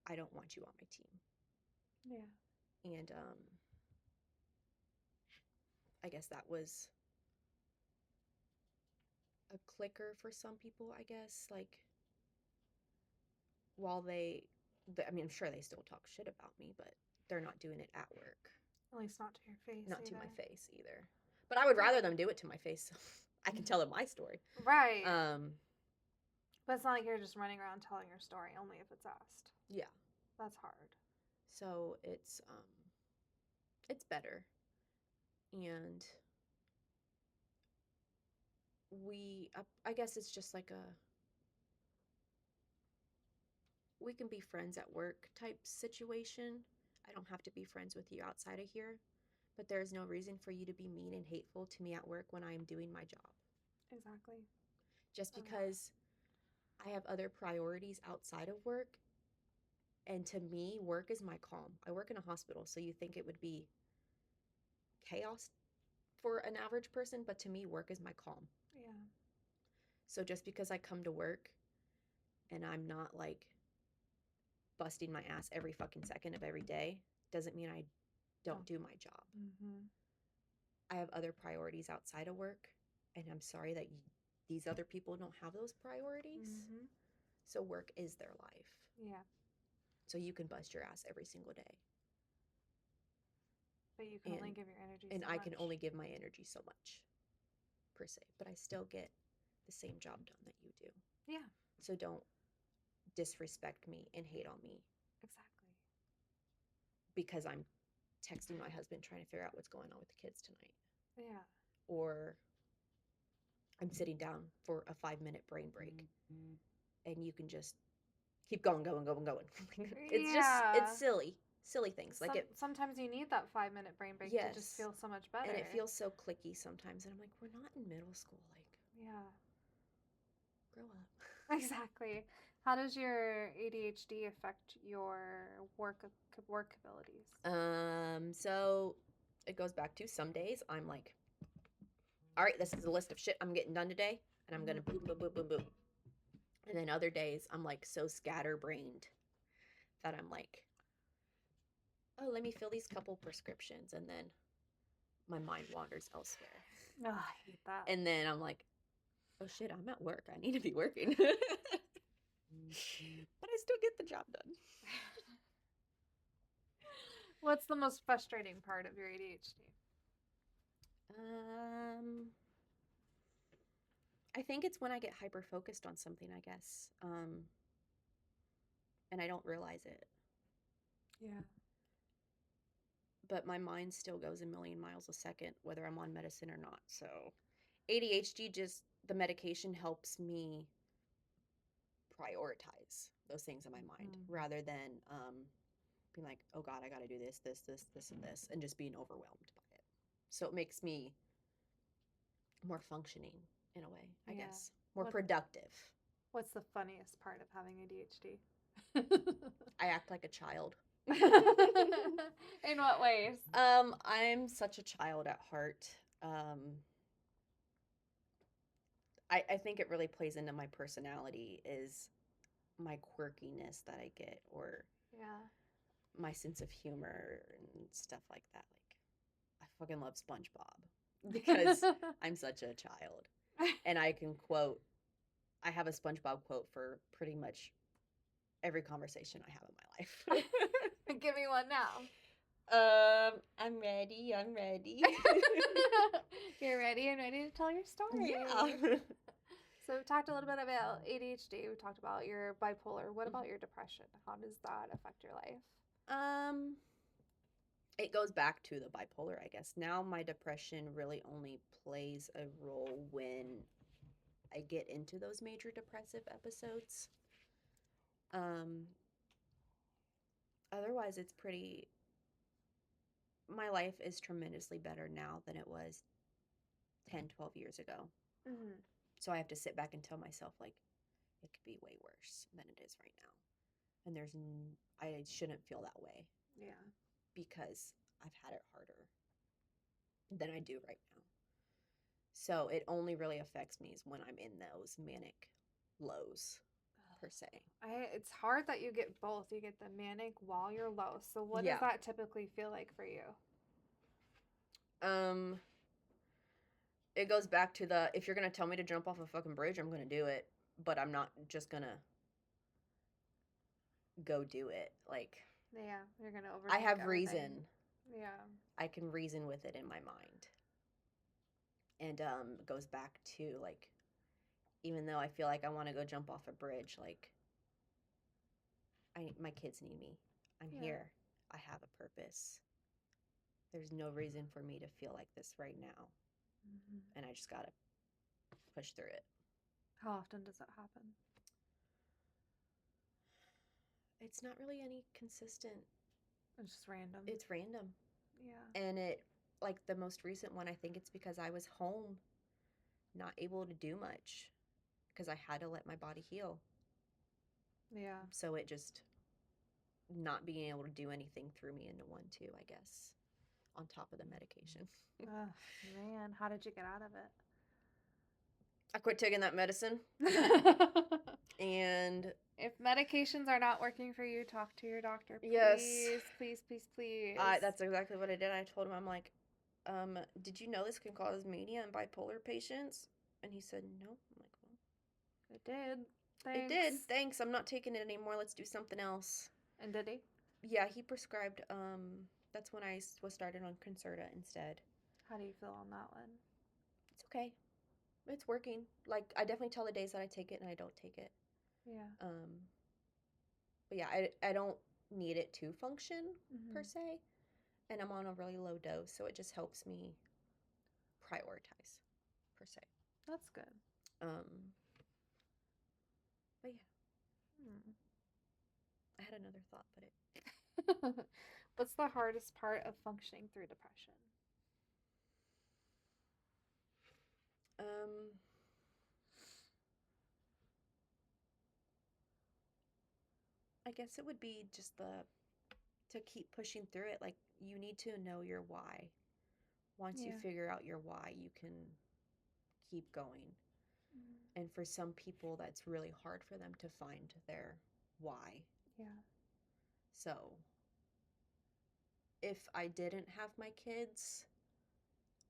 I don't want you on my team. Yeah. And I guess that was a clicker for some people, I guess. Like, while I mean, I'm sure they still talk shit about me, but they're not doing it at work. At least not to your face. Not to my face either. But I would rather them do it to my face so I can tell them my story. Right. But it's not like you're just running around telling your story, only if it's asked. Yeah. That's hard. So it's better. And I guess it's just like we can be friends at work type situation. I don't have to be friends with you outside of here, but there is no reason for you to be mean and hateful to me at work when I am doing my job. Exactly. Just because I have other priorities outside of work, and to me, work is my calm. I work in a hospital, so you think it would be chaos for an average person, but to me, work is my calm. Yeah. So just because I come to work and I'm not like busting my ass every fucking second of every day doesn't mean I don't do my job. Mm-hmm. I have other priorities outside of work, and I'm sorry that these other people don't have those priorities. Mm-hmm. So work is their life. Yeah. So you can bust your ass every single day. But you can only give your energy And so I much. can only give my energy so much, per se. But I still get the same job done that you do. Yeah. So don't disrespect me and hate on me Exactly. because I'm texting my husband trying to figure out what's going on with the kids tonight. Yeah. Or I'm sitting down for a 5-minute brain break and you can just keep going. It's just, it's silly things. Like sometimes you need that 5-minute brain break to just feel so much better. And it feels so clicky sometimes. And I'm like, we're not in middle school. Like, yeah. Grow up. Exactly. How does your ADHD affect your work abilities? So it goes back to some days I'm like, all right, this is a list of shit I'm getting done today, and I'm gonna boom, boom, boom, boom, boom. And then other days I'm like so scatterbrained that I'm like, oh, let me fill these couple prescriptions, and then my mind wanders elsewhere. Oh, I hate that. And then I'm like, oh shit, I'm at work. I need to be working. But I still get the job done. What's the most frustrating part of your ADHD? I think it's when I get hyper focused on something, I guess. And I don't realize it. Yeah. But my mind still goes a million miles a second, whether I'm on medicine or not. So ADHD, just the medication helps me prioritize those things in my mind rather than being like, oh God, I got to do this, and this, and just being overwhelmed by it. So it makes me more functioning in a way, I guess. More productive. What's the funniest part of having ADHD? I act like a child. In what ways? I'm such a child at heart. I think it really plays into my personality is my quirkiness that I get, or my sense of humor and stuff like that. Like, I fucking love SpongeBob because I'm such a child, and I can quote. I have a SpongeBob quote for pretty much every conversation I have in my life. Give me one now. I'm ready. You're ready and ready to tell your story. Yeah. So we talked a little bit about ADHD. We talked about your bipolar. What about your depression? How does that affect your life? It goes back to the bipolar, I guess. Now my depression really only plays a role when I get into those major depressive episodes. Otherwise, it's pretty... My life is tremendously better now than it was 10, 12 years ago. Mm-hmm. So I have to sit back and tell myself, like, it could be way worse than it is right now. And I shouldn't feel that way. Yeah. Because I've had it harder than I do right now. So it only really affects me is when I'm in those manic lows, per se. It's hard that you get both. You get the manic while you're low. So what does that typically feel like for you? It goes back to the, if you're going to tell me to jump off a fucking bridge, I'm going to do it. But I'm not just going to go do it. Like... Yeah, you're going to overthink I have everything. reason. Yeah. I can reason with it in my mind. And it goes back to, like, even though I feel like I want to go jump off a bridge, like, my kids need me. I'm here. I have a purpose. There's no reason for me to feel like this right now. Mm-hmm. And I just got to push through it. How often does that happen? It's not really any consistent. It's just random. It's random. Yeah. And it, like the most recent one, I think it's because I was home, not able to do much because I had to let my body heal. Yeah. So it just not being able to do anything threw me into one too, I guess, on top of the medication. Oh, man, how did you get out of I quit taking that medicine it? and If medications are not working for you, talk to your doctor. yes, Please, please, please, please. that's exactly what I did. I told him, I'm like, did you know this can cause mania in bipolar patients? And he said, no. I'm like, well, It did. it Thanks. did. Thanks. I'm not taking it anymore. Let's do something else. And did he? Yeah, he prescribed, that's when I was started on Concerta instead. How do you feel on that one? It's okay. It's working. Like, I definitely tell the days that I take it and I don't take it. Yeah. But yeah, I don't need it to function per Mm-hmm. se. And I'm on a really low dose, so it just helps me prioritize per se. That's good. But yeah, Hmm. I had another thought, but it What's the hardest part of functioning through depression? um I guess it would be just to keep pushing through it. Like, you need to know your why. Once you Yeah. figure out your why, you can keep going. Mm. And for some people, that's really hard for them to find their why. Yeah. So if I didn't have my kids,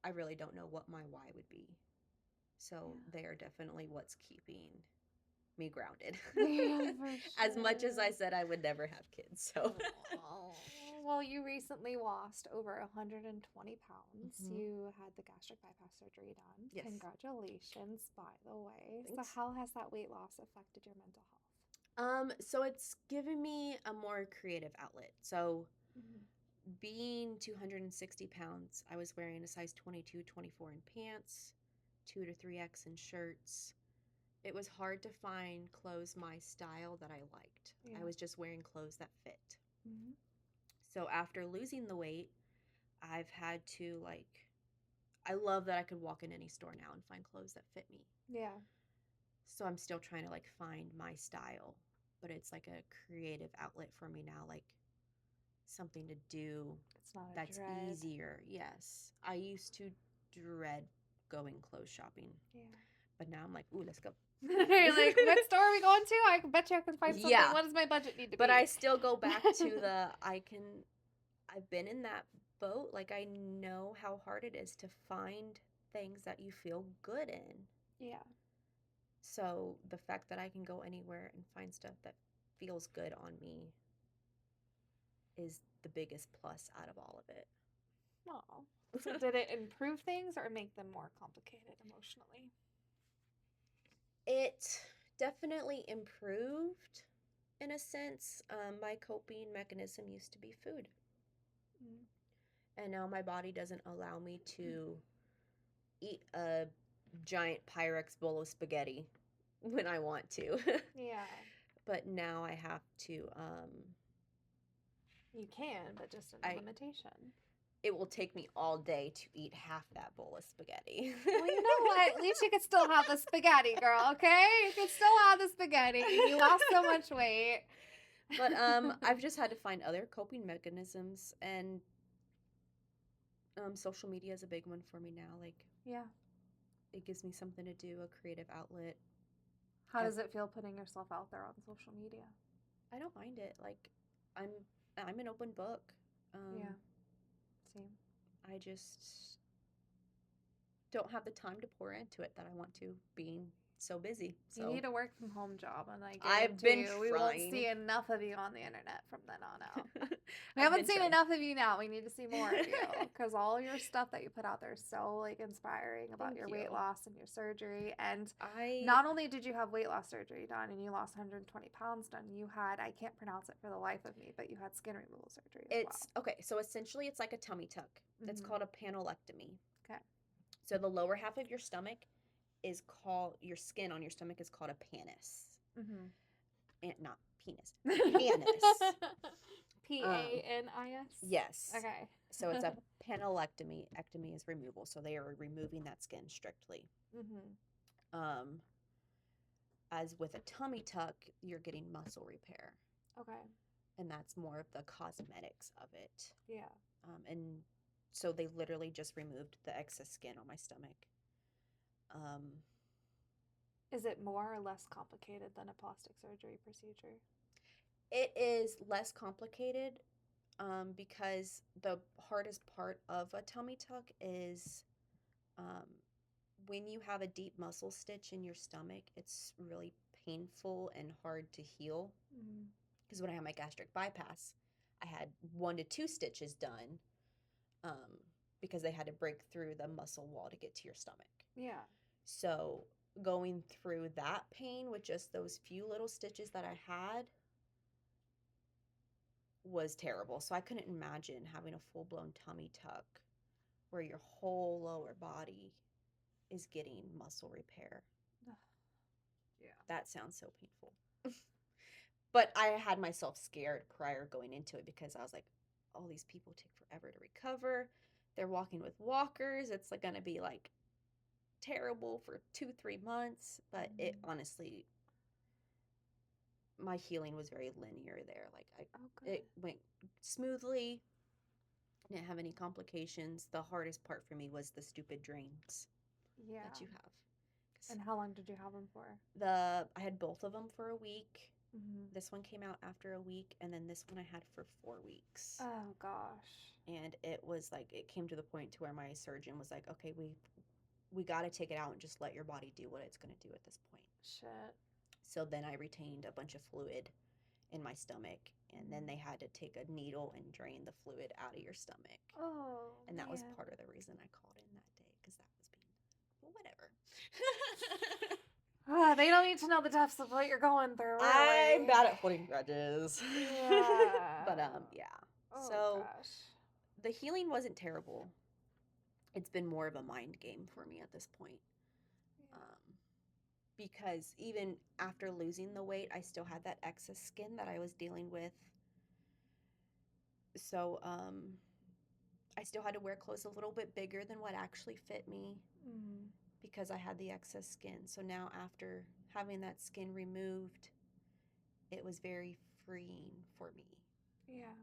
I really don't know what my why would be. So Yeah. they are definitely what's keeping me grounded. Yeah, for As much as I sure. said I would never have kids. So Oh, well, you recently lost over 120 pounds. Mhm. You had the gastric bypass surgery done. Yes. Congratulations, by the way. So, Thanks. how has that weight loss affected your mental health? So it's given me a more creative outlet. So Mm-hmm. being 260 pounds, I was wearing a size 22, 24 in pants, 2 to 3X in shirts. It was hard to find clothes my style that I liked. Yeah. I was just wearing clothes that fit. Mm-hmm. So after losing the weight, I've had to, like, I love that I could walk in any store now and find clothes that fit me. Yeah. So I'm still trying to, like, find my style, but it's like a creative outlet for me now, like something to do It's not a that's dread. easier. Yes. I used to dread going clothes shopping, Yeah. but now I'm like, ooh, let's go. You're like, what store are we going to? I bet you I can find something. Yeah. What does my budget need to But be? I still go back to I've been in that boat. Like, I know how hard it is to find things that you feel good in. Yeah. So the fact that I can go anywhere and find stuff that feels good on me is the biggest plus out of all of it. Oh. So did it improve things or make them more complicated emotionally? It definitely improved in a sense. My coping mechanism used to be food. Mm. And now my body doesn't allow me to eat a giant Pyrex bowl of spaghetti when I want to. Yeah. But now I have to, You can, but just in a limitation. it will take me all day to eat half that bowl of spaghetti. Well, you know what? At least you could still have the spaghetti, girl, okay? You could still have the spaghetti. You lost so much weight. But I've just had to find other coping mechanisms, and social media is a big one for me now. Like, Yeah. it gives me something to do, a creative outlet. How does it feel putting yourself out there on social media? I don't mind it. Like, I'm an open book. Yeah. Same. I just don't have the time to pour into it that I want to, being so busy. So You need a work from home job, and I I've guarantee been you, we won't trying. see enough of you on the internet from then on out. We I've haven't been seen trying. enough of you now. We need to see more of you because all your stuff that you put out there is so like inspiring about Thank your you. weight loss and your surgery. And I not only did you have weight loss surgery done and you lost 120 pounds done, you had, I can't pronounce it for the life of me, but you had skin removal surgery as It's okay. So essentially, it's like a tummy tuck. It's Mhm. called a panelectomy. Okay. So the lower half of your stomach is called, your skin on your stomach is called a panis, Mm-hmm. and not penis. Panis. Panis? Yes. Okay. So it's a panelectomy. Ectomy is removal. So they are removing that skin strictly. Mm-hmm. As with a tummy tuck, you're getting muscle repair. Okay. And that's more of the cosmetics of it. Yeah. And so they literally just removed the excess skin on my stomach. Is it more or less complicated than a plastic surgery procedure? It is less complicated because the hardest part of a tummy tuck is when you have a deep muscle stitch in your stomach, it's really painful and hard to heal. Because when I had my gastric bypass, I had 1 to 2 stitches done because they had to break through the muscle wall to get to your stomach. Yeah. So going through that pain with just those few little stitches that I had was terrible. So I couldn't imagine having a full-blown tummy tuck where your whole lower body is getting muscle repair. Yeah. That sounds so painful. But I had myself scared prior going into it because I was like, all these people take forever to recover. They're walking with walkers. It's like going to be like terrible for 2-3 months. But it honestly, my healing was very linear there. Like it went smoothly. Didn't have any complications. The hardest part for me was the stupid drains that you have. And how long did you have them for? I had both of them for a week. Mm-hmm. This one came out after a week, and then this one I had for 4 weeks. Oh gosh. And it was like it came to the point to where my surgeon was like, "Okay, we got to take it out and just let your body do what it's going to do at this point." Shit. So then I retained a bunch of fluid in my stomach, and then they had to take a needle and drain the fluid out of your stomach. Oh. And that was man. part of the reason I called in that day because that was being well, whatever. They don't need to know the depths of what you're going through. Really. I'm bad at holding grudges. Yeah. But yeah. Oh, So gosh. the healing wasn't terrible. It's been more of a mind game for me at this point. Yeah. Because even after losing the weight, I still had that excess skin that I was dealing with. So I still had to wear clothes a little bit bigger than what actually fit me because I had the excess skin. So now after having that skin removed, it was very freeing for me. Yeah.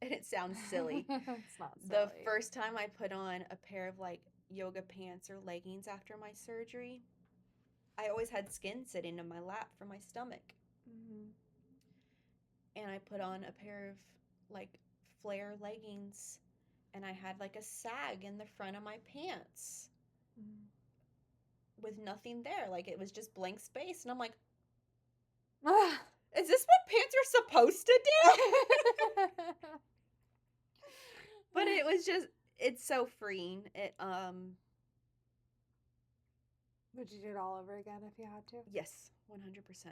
And it sounds silly. It's not silly. The first time I put on a pair of like yoga pants or leggings after my surgery, I always had skin sitting in my lap from my stomach. And I put on a pair of like flare leggings and I had like a sag in the front of my pants with nothing there. Like it was just blank space. And I'm like, is this what pants are supposed to do? But it was just, it's so freeing. Would you do it all over again if you had to? Yes, 100%.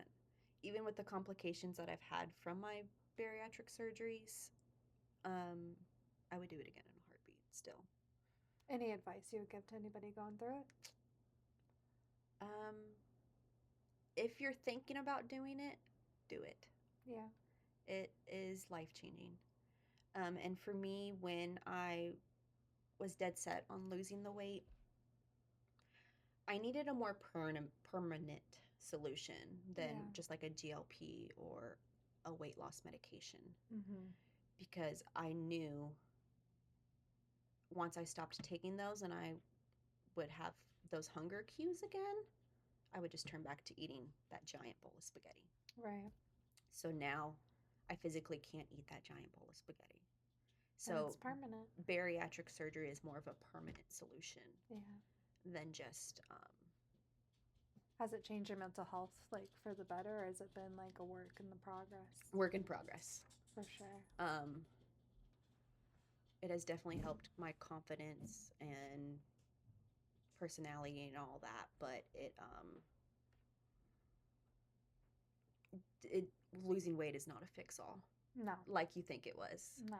Even with the complications that I've had from my bariatric surgeries, I would do it again in a heartbeat still. Any advice you would give to anybody going through it? If you're thinking about doing it, do it. Yeah. It is life-changing. And for me, when I was dead set on losing the weight, I needed a more permanent solution than just like a GLP or a weight loss medication. Because I knew once I stopped taking those and I would have those hunger cues again, I would just turn back to eating that giant bowl of spaghetti. Right. So now I physically can't eat that giant bowl of spaghetti. So and it's permanent. Bariatric surgery is more of a permanent solution than just... has it changed your mental health like for the better, or has it been like a work in the progress? Work in progress. For sure. It has definitely helped my confidence and personality and all that, but losing weight is not a fix-all. No. Like you think it was. No.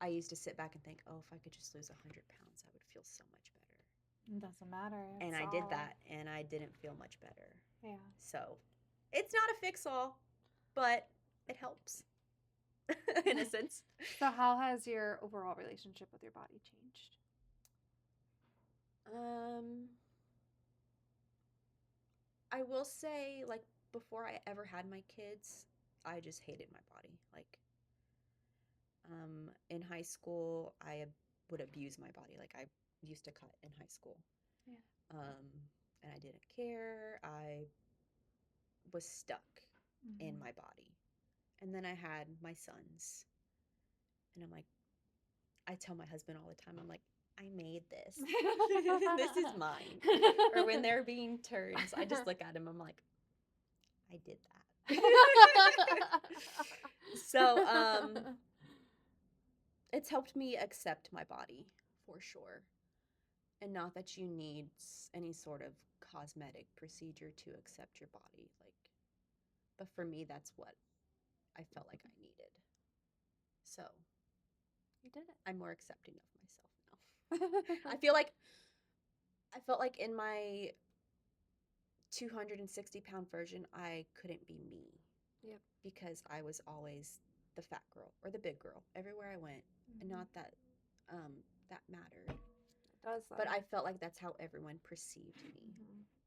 I used to sit back and think, oh, if I could just lose 100 pounds, I would feel so much better. It doesn't matter. And I did that, and I didn't feel much better. Yeah. So it's not a fix-all, but it helps in a sense. So how has your overall relationship with your body changed? I will say, like, before I ever had my kids, I just hated my body. Like, in high school, would abuse my body. Like, I used to cut in high school. Yeah. And I didn't care. I was stuck in my body. And then I had my sons. And I'm like, I tell my husband all the time, I'm like, I made this. This is mine. Or when they're being turns, I just look at him, I'm like, I did that. So, it's helped me accept my body for sure. And not that you need any sort of cosmetic procedure to accept your body. Like, but for me, that's what I felt like I needed. So You did it. I'm more accepting of myself now. I felt like in my 260-pound version, I couldn't be me. Yep. Because I was always the fat girl or the big girl everywhere I went. And not that that mattered. It does, though. But I felt like that's how everyone perceived me.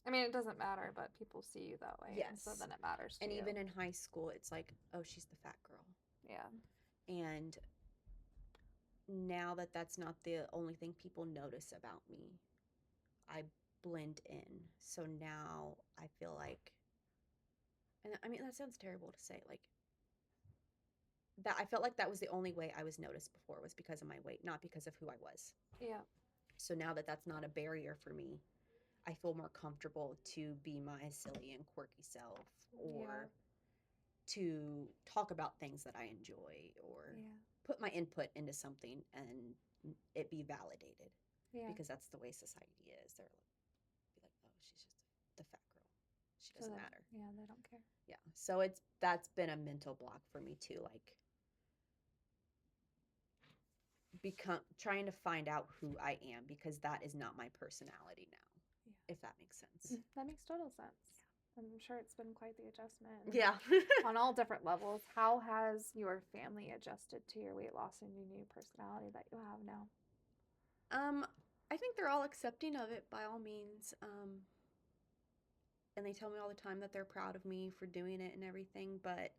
I mean, it doesn't matter, but people see you that way. Yes. And so then it matters to and you. even in high school, it's like, oh, she's the fat girl. Yeah. And now that that's not the only thing people notice about me, I blend in. So now I feel like, and I mean, that sounds terrible to say, like, that I felt like that was the only way I was noticed before was because of my weight, not because of who I was. Yeah. So now that that's not a barrier for me, I feel more comfortable to be my silly and quirky self, or to talk about things that I enjoy, or put my input into something and it be validated. Yeah. Because that's the way society is. They're be like, oh, she's just the fat girl. She doesn't matter. Yeah, they don't care. Yeah. So that's been a mental block for me too. Like, trying to find out who I am, because that is not my personality now. Yeah. If that makes sense. That makes total sense. Yeah. I'm sure it's been quite the adjustment. Yeah. On all different levels. How has your family adjusted to your weight loss and your new personality that you have now? I think they're all accepting of it by all means. And they tell me all the time that they're proud of me for doing it and everything, but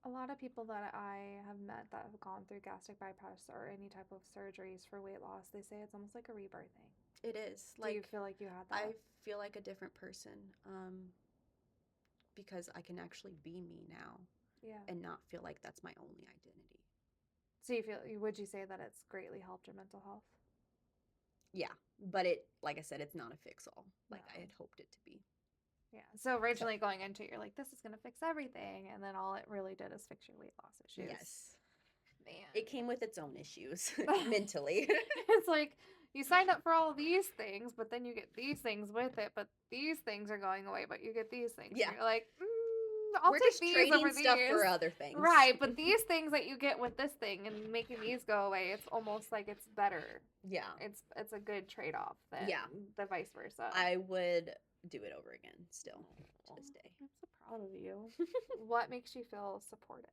a lot of people that I have met that have gone through gastric bypass or any type of surgeries for weight loss, they say it's almost like a rebirthing. It is. Do you feel like you had that? I feel like a different person, because I can actually be me now. Yeah. And not feel like that's my only identity. So would you say that it's greatly helped your mental health? Yeah, but like I said, it's not a fix-all like I had hoped it to be. Yeah. So originally going into it, you're like, this is going to fix everything. And then all it really did is fix your weight loss issues. Yes. Man. It came with its own issues mentally. It's like you signed up for all of these things, but then you get these things with it. But these things are going away, but you get these things. Yeah. And you're like, I'll take these over stuff for other things. Right. But these things that you get with this thing and making these go away, it's almost like it's better. Yeah. It's a good trade-off than the vice versa. I would do it over again still to this day. I'm so proud of you. What makes you feel supported?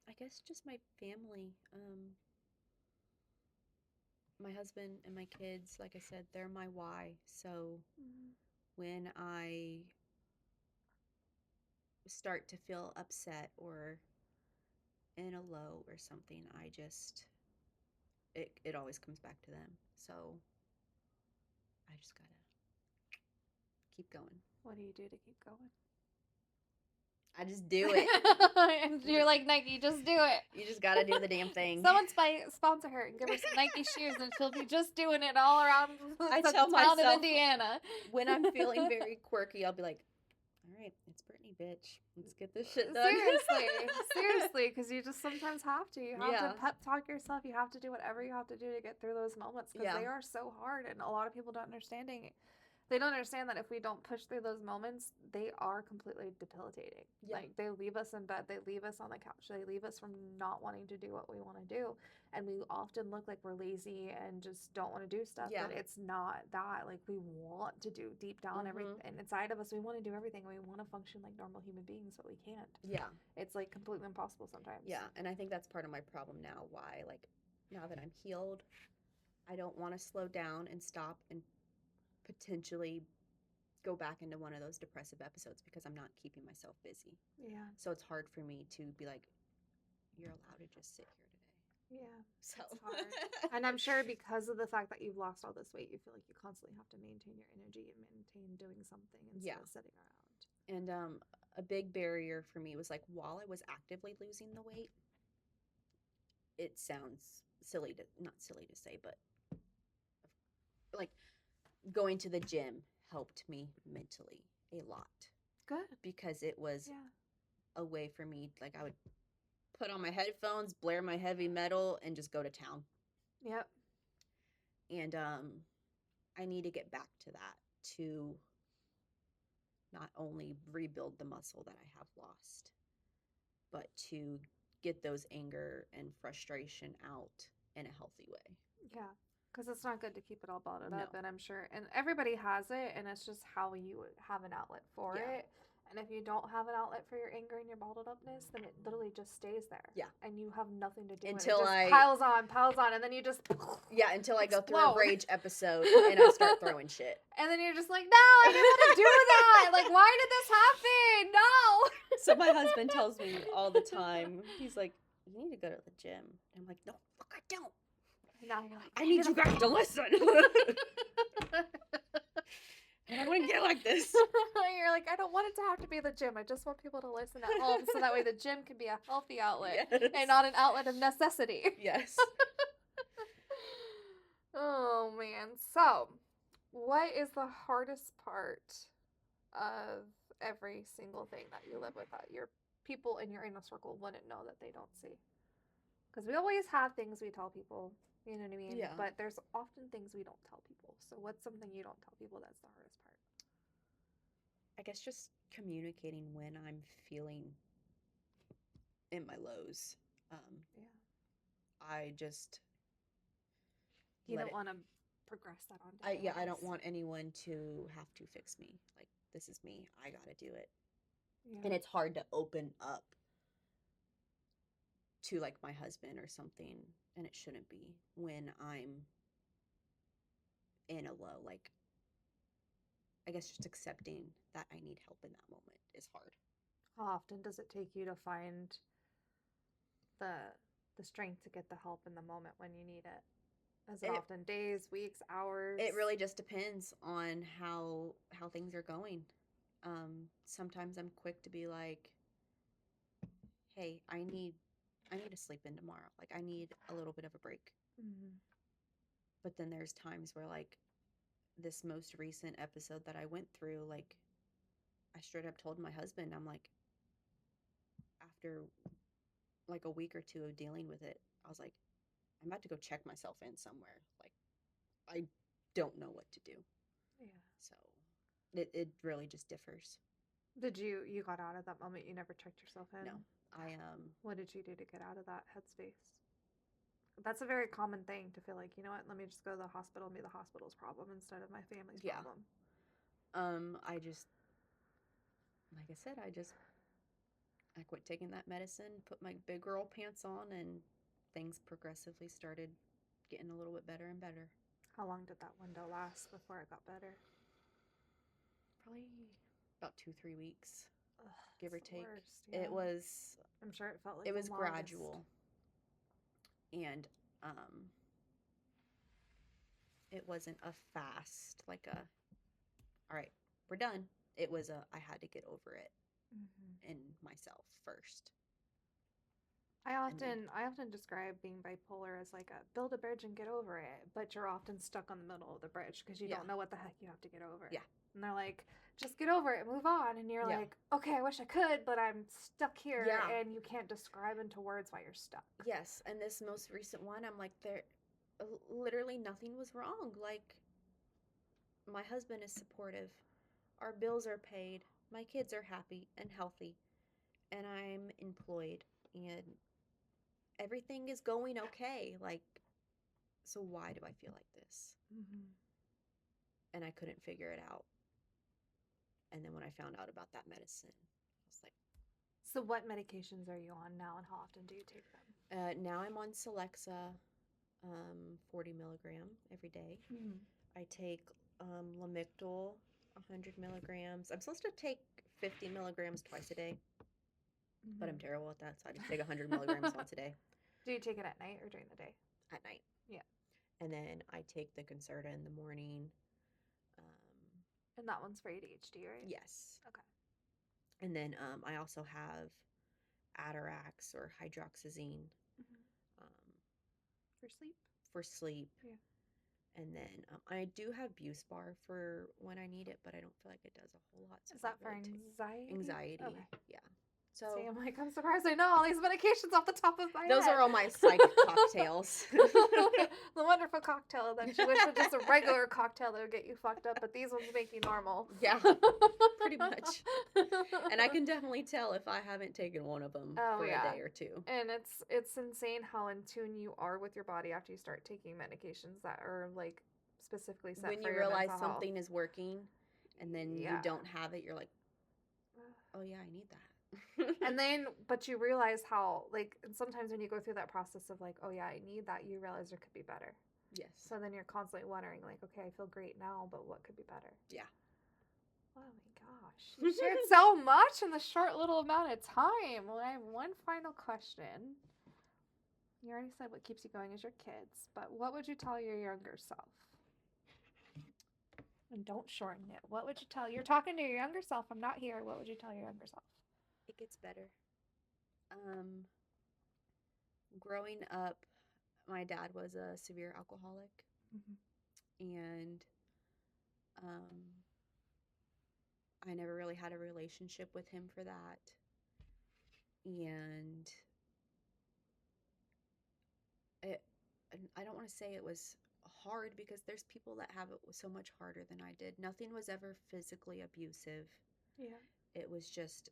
I guess just my family. My husband and my kids, like I said, they're my why. So when I start to feel upset or in a low or something, it always comes back to them. So I just gotta keep going. What do you do to keep going? I just do it. And you're like, Nike, just do it. You just gotta do the damn thing. Someone sponsor her and give her some Nike shoes, and she'll be just doing it all around I the tell town myself, of Indiana. When I'm feeling very quirky, I'll be like, all right, it's Brittany, bitch. Let's get this shit done. Seriously, because you just sometimes have to. You have to pep talk yourself. You have to do whatever you have to do to get through those moments, because they are so hard, and a lot of people don't They don't understand that if we don't push through those moments, they are completely debilitating. Yeah. Like, they leave us in bed, they leave us on the couch, they leave us from not wanting to do what we want to do. And we often look like we're lazy and just don't want to do stuff, Yeah. but it's not that. Like, we want to do deep down everything inside of us. We want to do everything. We want to function like normal human beings, but we can't. Yeah. It's like completely impossible sometimes. Yeah. And I think that's part of my problem now. Why, like, now that I'm healed, I don't want to slow down and stop and potentially go back into one of those depressive episodes because I'm not keeping myself busy. Yeah. So it's hard for me to be like, you're allowed to just sit here today. Yeah. So It's hard. And I'm sure because of the fact that you've lost all this weight, you feel like you constantly have to maintain your energy and maintain doing something instead of sitting around. And a big barrier for me was like while I was actively losing the weight, it sounds silly to not silly to say, but like going to the gym helped me mentally a lot Good. because it was Yeah. a way for me, like I would put on my headphones, blare my heavy metal, and just go to town. Yep. And I need to get back to that to not only rebuild the muscle that I have lost, but to get those anger and frustration out in a healthy way. Yeah. Because it's not good to keep it all bottled up. No. And I'm sure, and everybody has it, and it's just how you have an outlet for Yeah. it. And if you don't have an outlet for your anger and your bottled upness, then it literally just stays there. Yeah. And you have nothing to do Until with it. It just piles on, and then you just Yeah, until I go through a explode. rage episode and I start throwing shit. And then you're just like, no, I didn't want to do that. Like, why did this happen? No. So my husband tells me all the time, he's like, you need to go to the gym. And I'm like, no, fuck, I don't. And now you're like, I need you guys to listen. And I wouldn't get like this. You're like, I don't want it to have to be the gym. I just want people to listen at home so that way the gym can be a healthy outlet and not an outlet of necessity. Yes. Oh, man. So, what is the hardest part of every single thing that you live with that your people in your inner circle wouldn't know that they don't see? Because we always have things we tell people, you know what I mean? Yeah. But there's often things we don't tell people. So what's something you don't tell people that's the hardest part? I guess just communicating when I'm feeling in my lows. Yeah. I just You let don't it- want to progress that on. I don't want anyone to have to fix me. Like, this is me. I gotta do it. Yeah. And it's hard to open up to like my husband or something, and it shouldn't be when I'm in a low. Like, I guess just accepting that I need help in that moment is hard. How often does it take you to find the strength to get the help in the moment when you need it? Is it often days, weeks, hours? It really just depends on how things are going. Sometimes I'm quick to be like, hey, I need to sleep in tomorrow. Like, I need a little bit of a break. Mhm. But then there's times where, like, this most recent episode that I went through, like, I straight up told my husband, I'm like, after like a week or two of dealing with it, I was like, I'm about to go check myself in somewhere. Like, I don't know what to do. Yeah. So it really just differs. Did you got out of that moment? You never checked yourself in? No, I What did you do to get out of that headspace? That's a very common thing to feel like, you know what, let me just go to the hospital and be the hospital's problem instead of my family's problem. I just, like I said, I quit taking that medicine, put my big girl pants on, and things progressively started getting a little bit better and better. How long did that window last before it got better? Probably about 2-3 weeks, Ugh, give or it's the take. worst, yeah. It was I'm sure it felt like it was the longest. gradual, and it wasn't a fast, like a, all right, we're done. It was a, I had to get over it in myself first. I often describe being bipolar as like a build a bridge and get over it, but you're often stuck on the middle of the bridge because you don't know what the heck you have to get over. Yeah. And they're like, just get over it, move on. And you're like, okay, I wish I could, but I'm stuck here. Yeah. And you can't describe into words why you're stuck. Yes, and this most recent one, I'm like, there, literally nothing was wrong. Like, my husband is supportive. Our bills are paid. My kids are happy and healthy. And I'm employed. And everything is going okay. Like, so why do I feel like this? Mm-hmm. And I couldn't figure it out. And then when I found out about that medicine, I was like, So what medications are you on now, and how often do you take them? now I'm on Celexa, 40 milligram every day. Mm-hmm. I take Lamictal, 100 milligrams. I'm supposed to take 50 milligrams twice a day, but I'm terrible at that, so I just take 100 milligrams once a day Do you take it at night or during the day? at night. Yeah. And then I take the Concerta in the morning. And that one's for ADHD, right? Yes. Okay. And then I also have Atarax or hydroxyzine um, For sleep? for sleep. Yeah. And then I do have Buspar for when I need it, but I don't feel like it does a whole lot. So Is that I don't for really anxiety? anxiety? Okay. Yeah. See, So I'm like, I'm surprised I know all these medications off the top of my head. those are all my psych cocktails. The wonderful cocktail that you wish was just a regular cocktail that would get you fucked up, but these ones make you normal. Yeah, pretty much. And I can definitely tell if I haven't taken one of them for a day or two. And it's insane how in tune you are with your body after you start taking medications that are like specifically set When for you your realize mental something health. is working and then you don't have it, you're like, oh yeah, I need that. And then, but you realize how, like, and sometimes when you go through that process of like, oh yeah, I need that, you realize there could be better. Yes. So then you're constantly wondering, like, okay, I feel great now, but what could be better? Yeah. Oh my gosh. You shared so much in the short little amount of time. Well, I have one final question. You already said what keeps you going is your kids, but what would you tell your younger self? And don't shorten it. What would you tell? You're talking to your younger self. I'm not here. What would you tell your younger self? It gets better. Growing up, my dad was a severe alcoholic, and I never really had a relationship with him for that. And I don't want to say it was hard because there's people that have it so much harder than I did. Nothing was ever physically abusive. Yeah. It was just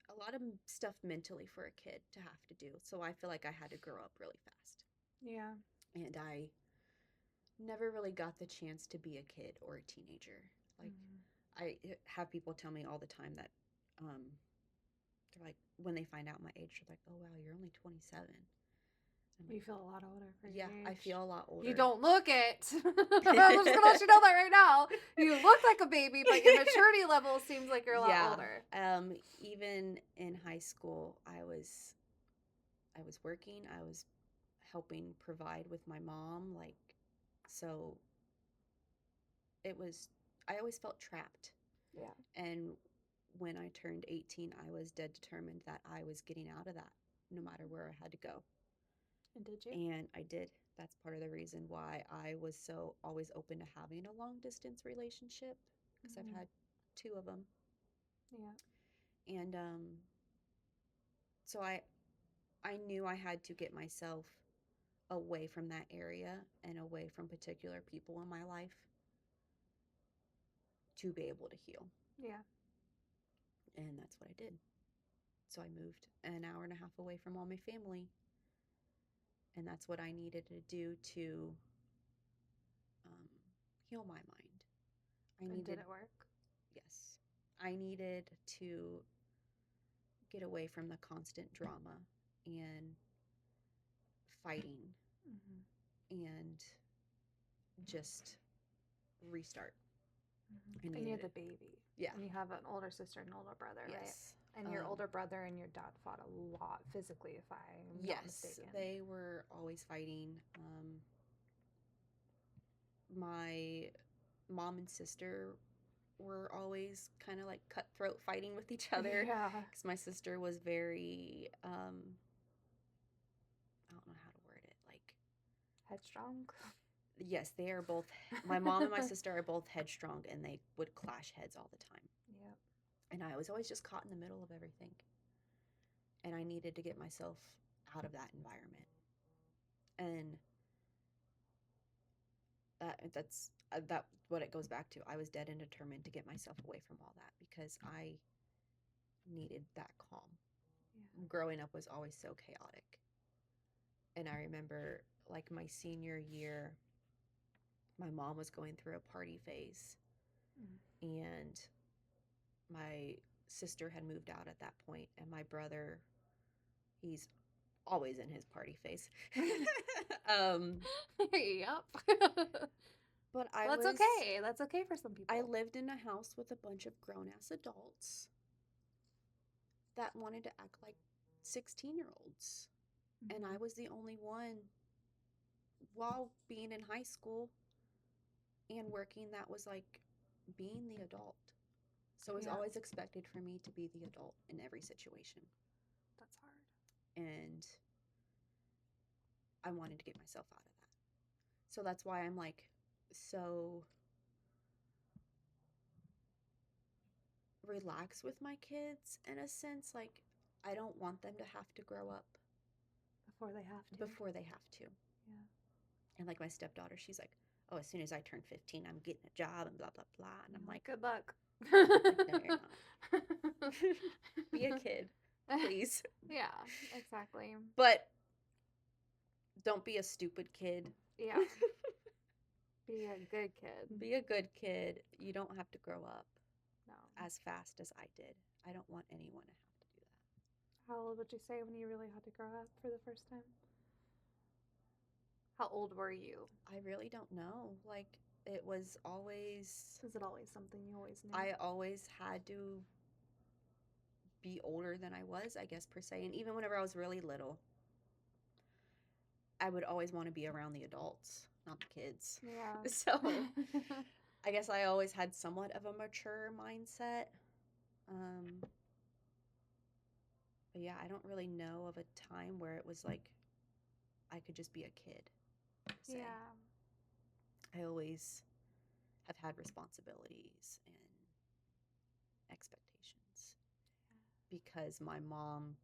a lot of stuff mentally for a kid to have to do. So I feel like I had to grow up really fast. Yeah. And I never really got the chance to be a kid or a teenager. Like, I have people tell me all the time that they're like, when they find out my age, they're like, oh, wow, you're only 27. You feel a lot older for your Yeah, age. I feel a lot older. You don't look it. I'm just gonna let you know that right now. You look like a baby, but your maturity level seems like you're a lot older. Even in high school, I was working. I was helping provide with my mom. Like, so it was. I always felt trapped. Yeah. And when I turned 18, I was dead determined that I was getting out of that, no matter where I had to go. And did you? And I did. That's part of the reason why I was so always open to having a long distance relationship, because I've had 2 of them. Yeah. And so I knew I had to get myself away from that area and away from particular people in my life to be able to heal. Yeah. And that's what I did. So I moved an hour and a half away from all my family. And that's what I needed to do to heal my mind. Did it work? Yes. I needed to get away from the constant drama and fighting and just restart. And you're the baby. Yeah. And you have an older sister and an older brother, yes. right? And your older brother and your dad fought a lot physically, if I'm not mistaken. Yes, they were always fighting. My mom and sister were always kind of like cutthroat fighting with each other. Yeah. Because my sister was very, I don't know how to word it, like... Headstrong? Yes, they are both... My mom and my sister are both headstrong, and they would clash heads all the time. Yeah. And I was always just caught in the middle of everything. And I needed to get myself out of that environment. And that That's that what it goes back to. I was dead and determined to get myself away from all that because I needed that calm. Yeah. Growing up was always so chaotic. And I remember like my senior year, my mom was going through a party phase, and my sister had moved out at that point, and my brother, he's always in his party phase. um, Yep. but That's okay. That's okay for some people. I lived in a house with a bunch of grown ass adults that wanted to act like 16-year-olds. And I was the only one while being in high school and working that was like being the adult. So it was Yeah. always expected for me to be the adult in every situation. That's hard. And I wanted to get myself out of that. So that's why I'm like so relaxed with my kids in a sense. Like, I don't want them to have to grow up Before they have to. before they have to. Yeah. And like my stepdaughter, she's like, oh, as soon as I turn 15, I'm getting a job and blah, blah, blah. And I'm like, good luck. like, no, you're not. Be a kid, please. Yeah, exactly. But don't be a stupid kid. Yeah. Be a good kid. Be a good kid. You don't have to grow up No. as fast as I did. I don't want anyone to have to do that. How old would you say when you really had to grow up for the first time? How old were you? I really don't know. Like, it was always... Is it always something you always knew? I always had to be older than I was, I guess, per se. And even whenever I was really little, I would always want to be around the adults, not the kids. Yeah. So I guess I always had somewhat of a mature mindset. But yeah, I don't really know of a time where it was like I could just be a kid, per se. Yeah. I always have had responsibilities and expectations because my mom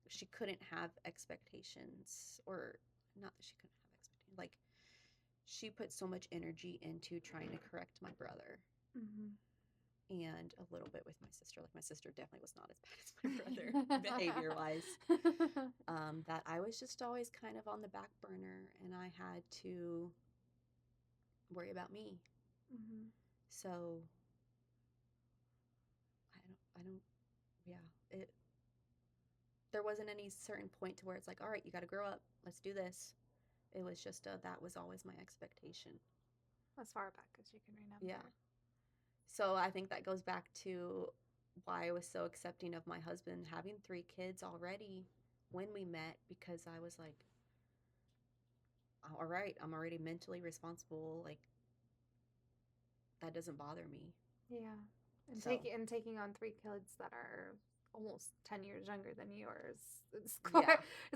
she couldn't have expectations, or not that she couldn't have expectations, like she put so much energy into trying to correct my brother. And a little bit with my sister. Like, my sister definitely was not as bad as my brother behavior-wise. That I was just always kind of on the back burner, and I had to worry about me. So there wasn't any certain point to where it's like, all right, you got to grow up. Let's do this. It was just that was always my expectation. As far back as you can remember. Yeah. So I think that goes back to why I was so accepting of my husband having 3 kids already when we met, because I was like, all right, I'm already mentally responsible. Like, that doesn't bother me. Yeah. And So. taking on 3 kids that are almost 10 years younger than yours. It's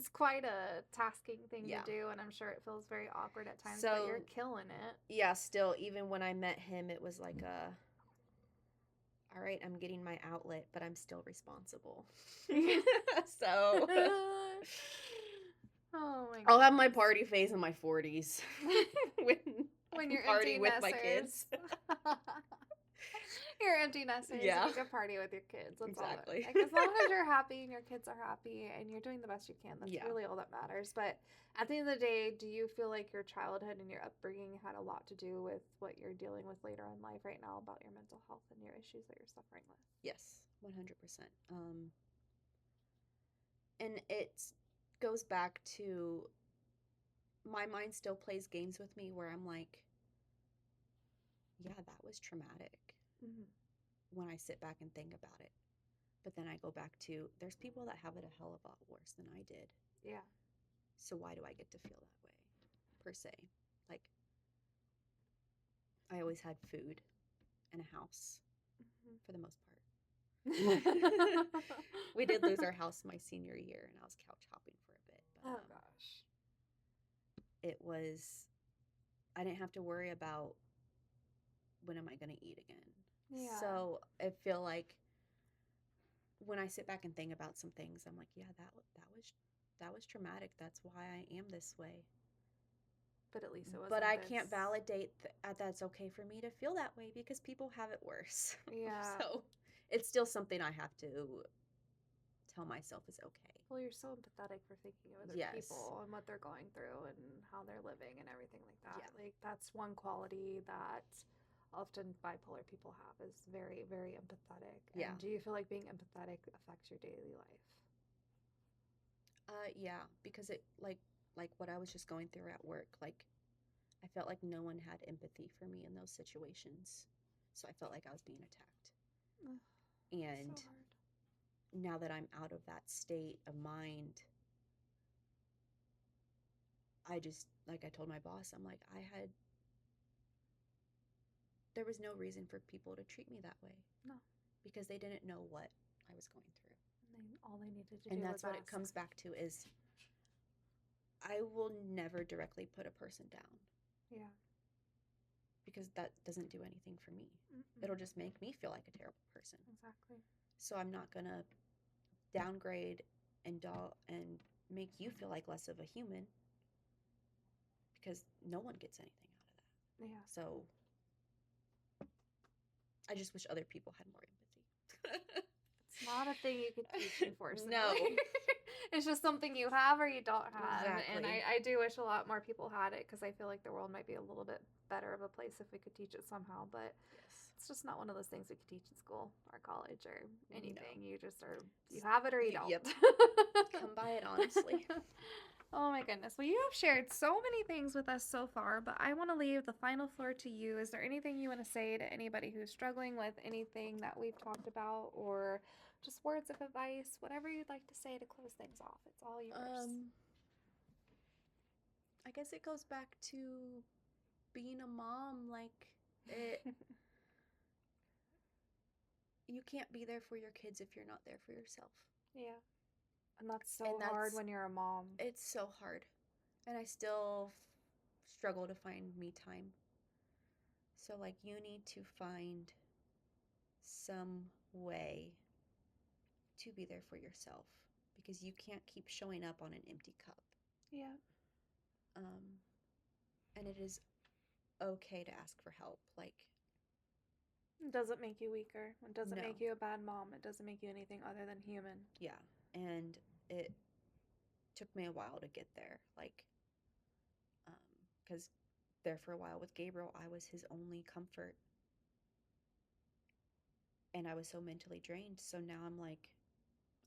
quite a tasking thing to do, and I'm sure it feels very awkward at times, but you're killing it. Yeah, still, even when I met him, it was like all right, I'm getting my outlet, but I'm still responsible. So oh my I'll have my party phase in my 40s when you're party empty with nesters. my kids. You're empty nesters. Yeah. You can party with your kids. That's exactly. All that, like, as long as you're happy and your kids are happy and you're doing the best you can, that's really all that matters. But at the end of the day, do you feel like your childhood and your upbringing had a lot to do with what you're dealing with later in life right now about your mental health and your issues that you're suffering with? Yes, 100%. And it goes back to my mind still plays games with me where I'm like, yeah, that was traumatic when I sit back and think about it. But then I go back to, there's people that have it a hell of a lot worse than I did. Yeah. So why do I get to feel that way, per se? Like, I always had food and a house for the most part. We did lose our house my senior year, and I was couch hopping for a bit. But, oh gosh. It was, I didn't have to worry about when am I going to eat again. Yeah. So I feel like when I sit back and think about some things, I'm like, yeah, that was traumatic. That's why I am this way. But at least it wasn't But I this. can't validate that it's okay for me to feel that way because people have it worse. Yeah. So it's still something I have to tell myself is okay. Well, you're so empathetic for thinking of other Yes. people and what they're going through and how they're living and everything like that. Yeah. Like, that's one quality that often bipolar people have, is very, very empathetic. Yeah. And do you feel like being empathetic affects your daily life? Yeah, because it like what I was just going through at work, like I felt like no one had empathy for me in those situations. So I felt like I was being attacked. Ugh, And so hard. now that I'm out of that state of mind, I just, like I told my boss, I'm like, there was no reason for people to treat me that way. No. Because they didn't know what I was going through. All they needed to do And was that's what ask. it comes back to is I will never directly put a person down. Yeah. Because that doesn't do anything for me. Mm-mm. It'll just make me feel like a terrible person. Exactly. So I'm not going to downgrade and make you feel like less of a human because no one gets anything out of that. Yeah. So I just wish other people had more empathy. It's not a thing you can teach, unfortunately. No. It's just something you have or you don't have. Exactly. And I do wish a lot more people had it, because I feel like the world might be a little bit better of a place if we could teach it somehow. But Yes. it's just not one of those things we could teach in school or college or anything. No. You just you have it or you don't. Yep. Come by it honestly. Oh my goodness. Well, you have shared so many things with us so far, but I want to leave the final floor to you. Is there anything you want to say to anybody who's struggling with anything that we've talked about, or just words of advice, whatever you'd like to say to close things off? It's all yours. I guess it goes back to being a mom. Like, you can't be there for your kids if you're not there for yourself. Yeah. And that's so hard when you're a mom. It's so hard. And I still struggle to find me time. So, like, you need to find some way to be there for yourself because you can't keep showing up on an empty cup. Yeah. And it is okay to ask for help. Like, it doesn't make you weaker. It doesn't No. make you a bad mom. It doesn't make you anything other than human. Yeah. And it took me a while to get there. Like, because there for a while with Gabriel, I was his only comfort. And I was so mentally drained. So now I'm like,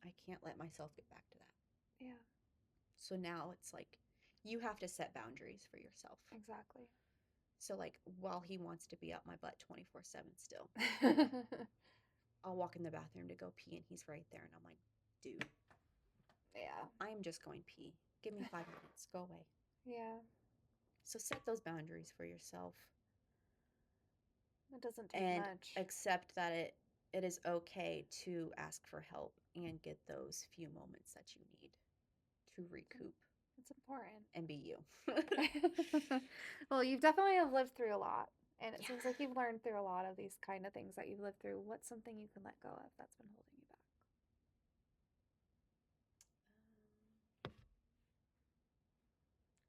I can't let myself get back to that. Yeah. So now it's like, you have to set boundaries for yourself. Exactly. So, like, while he wants to be up my butt 24/7 still, I'll walk in the bathroom to go pee and he's right there. And I'm like, dude. Yeah. I'm just going pee. Give me 5 minutes. Go away. Yeah. So set those boundaries for yourself. It doesn't take and much. Accept that it is okay to ask for help and get those few moments that you need to recoup. It's important. And be you. Well, you've definitely have lived through a lot. And it seems like you've learned through a lot of these kind of things that you've lived through. What's something you can let go of that's been holding you back?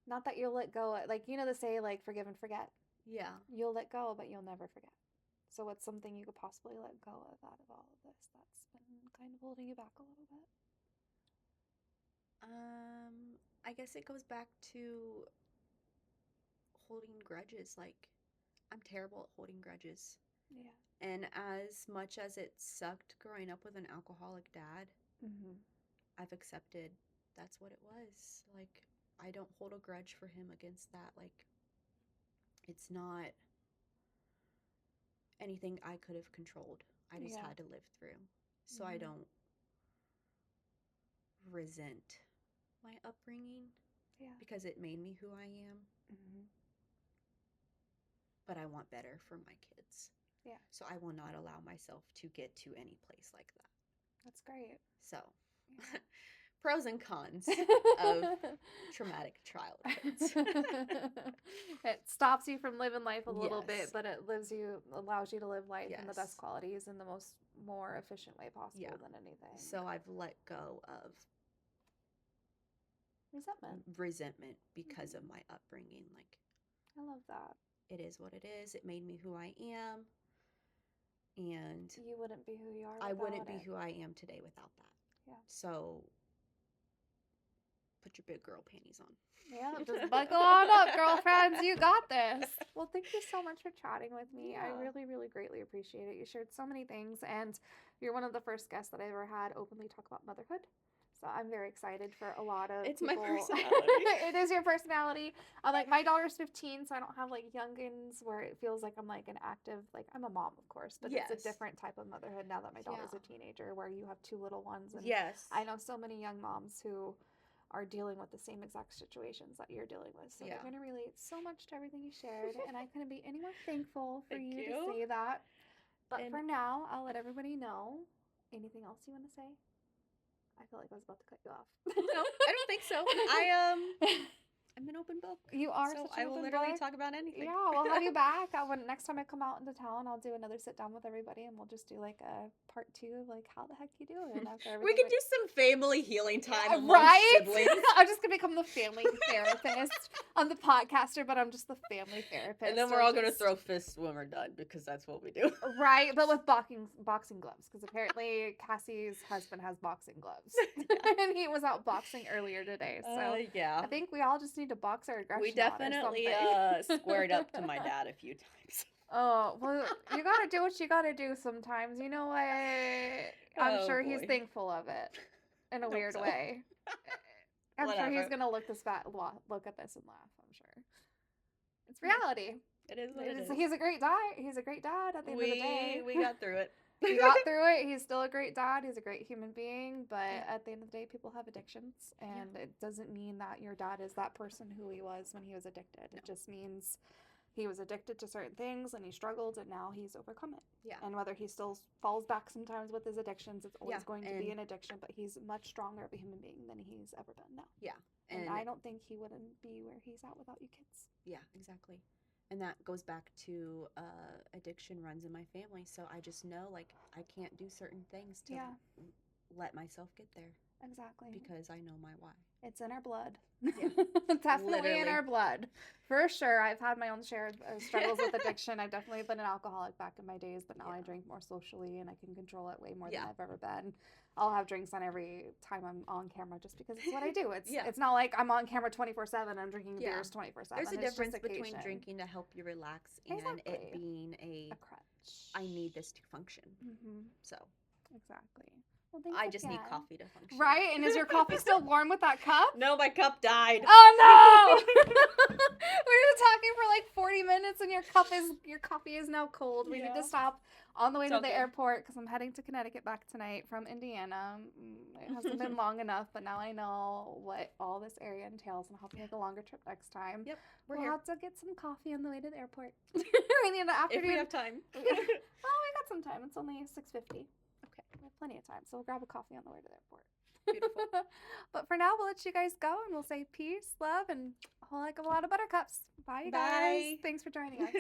Not that you'll let go. Like, you know, they say, like, forgive and forget. Yeah. You'll let go, but you'll never forget. So what's something you could possibly let go of out of all of this that's been kind of holding you back a little bit? I guess it goes back to holding grudges. Like, I'm terrible at holding grudges. Yeah. And as much as it sucked growing up with an alcoholic dad, I've accepted that's what it was. Like, I don't hold a grudge for him against that. Like, it's not anything I could have controlled. I just had to live through. So I don't resent my upbringing because it made me who I am. But I want better for my kids. Yeah. So I will not allow myself to get to any place like that. That's great. So, pros and cons of traumatic childhoods. It stops you from living life a little bit, Yes. but it allows you to live life in the best Yes. qualities in the more efficient way possible than anything. So I've let go of resentment because of my upbringing. Like, I love that. it is what it is. It made me who I am. And You wouldn't be who you are I wouldn't without be it. who I am today without that. Yeah. So put your big girl panties on. Yeah, just buckle on up, girlfriends. You got this. Well, thank you so much for chatting with me. I Yeah. really, really greatly appreciate it. You shared so many things, and you're one of the first guests that I ever had openly talk about motherhood. So I'm very excited for a lot of It's people. my personality. It is your personality. I'm like, my daughter's 15, so I don't have like youngins where it feels like I'm like an active, like I'm a mom, of course, but it's Yes. a different type of motherhood now that my daughter's Yeah. a teenager, where you have 2 little ones. And Yes. I know so many young moms who are dealing with the same exact situations that you're dealing with. So Yeah. they're going to relate so much to everything you shared. And I couldn't be any more thankful for Thank you to you. say that. But And- for now, I'll let everybody know. Anything else you want to say? I feel like I was about to cut you off. No, I don't think so. I'm an open book. You are So such an I will open literally book. talk about anything. Yeah, we'll have you back. Next time I come out into town, I'll do another sit down with everybody, and we'll just do like a part 2 of like how the heck you doing after We everything. could do some family healing time amongst Right? siblings. I'm just gonna become the family therapist. I'm the podcaster, but I'm just the family therapist. And then we're all going to throw fists when we're done because that's what we do. Right, but with boxing gloves, because apparently Cassie's husband has boxing gloves, and he was out boxing earlier today. So yeah. I think we all just need to box our aggression. We definitely squared up to my dad a few times. Oh, well, you gotta do what you gotta do sometimes. You know what? I'm sure he's thankful of it in a weird way. I'm sure he's gonna look at this and laugh. I'm sure. It's reality. It is what it is. He's a great dad. He's a great dad at the end of the day. We got through it. He got through it. He's still a great dad. He's a great human being. But at the end of the day, people have addictions. And it doesn't mean that your dad is that person who he was when he was addicted. No. It just means he was addicted to certain things and he struggled and now he's overcome it. Yeah. And whether he still falls back sometimes with his addictions, it's always going to be an addiction. But he's much stronger of a human being than he's ever been now. Yeah. And I don't think he wouldn't be where he's at without you kids. Yeah, exactly. And that goes back to addiction runs in my family. So I just know, like, I can't do certain things to let myself get there. Exactly. Because I know my why. It's in our blood. Yeah. Definitely Literally. in our blood. For sure. I've had my own share of struggles with addiction. I've definitely been an alcoholic back in my days, but now I drink more socially and I can control it way more than I've ever been. I'll have drinks on every time I'm on camera just because it's what I do. It's not like I'm on camera 24/7 and I'm drinking beers 24/7. There's a difference between drinking to help you relax and it being a crutch. I need this to function. Mm-hmm. So. Exactly. Well, I just need coffee to function. Right? And is your coffee still warm with that cup? No, my cup died. Oh no! We were talking for like 40 minutes and your coffee is now cold. We need to stop on the way to the airport because I'm heading to Connecticut back tonight from Indiana. It hasn't been long enough, but now I know what all this area entails and I'll have to make a longer trip next time. Yep. We'll have to get some coffee on the way to the airport. We need an afternoon. If we have time. Well, we got some time. It's only 6:50. Okay, we have plenty of time, so we'll grab a coffee on the way to the airport. Beautiful. But for now, we'll let you guys go, and we'll say peace, love, and a whole heck of a lot of buttercups. Bye, you guys. Thanks for joining us.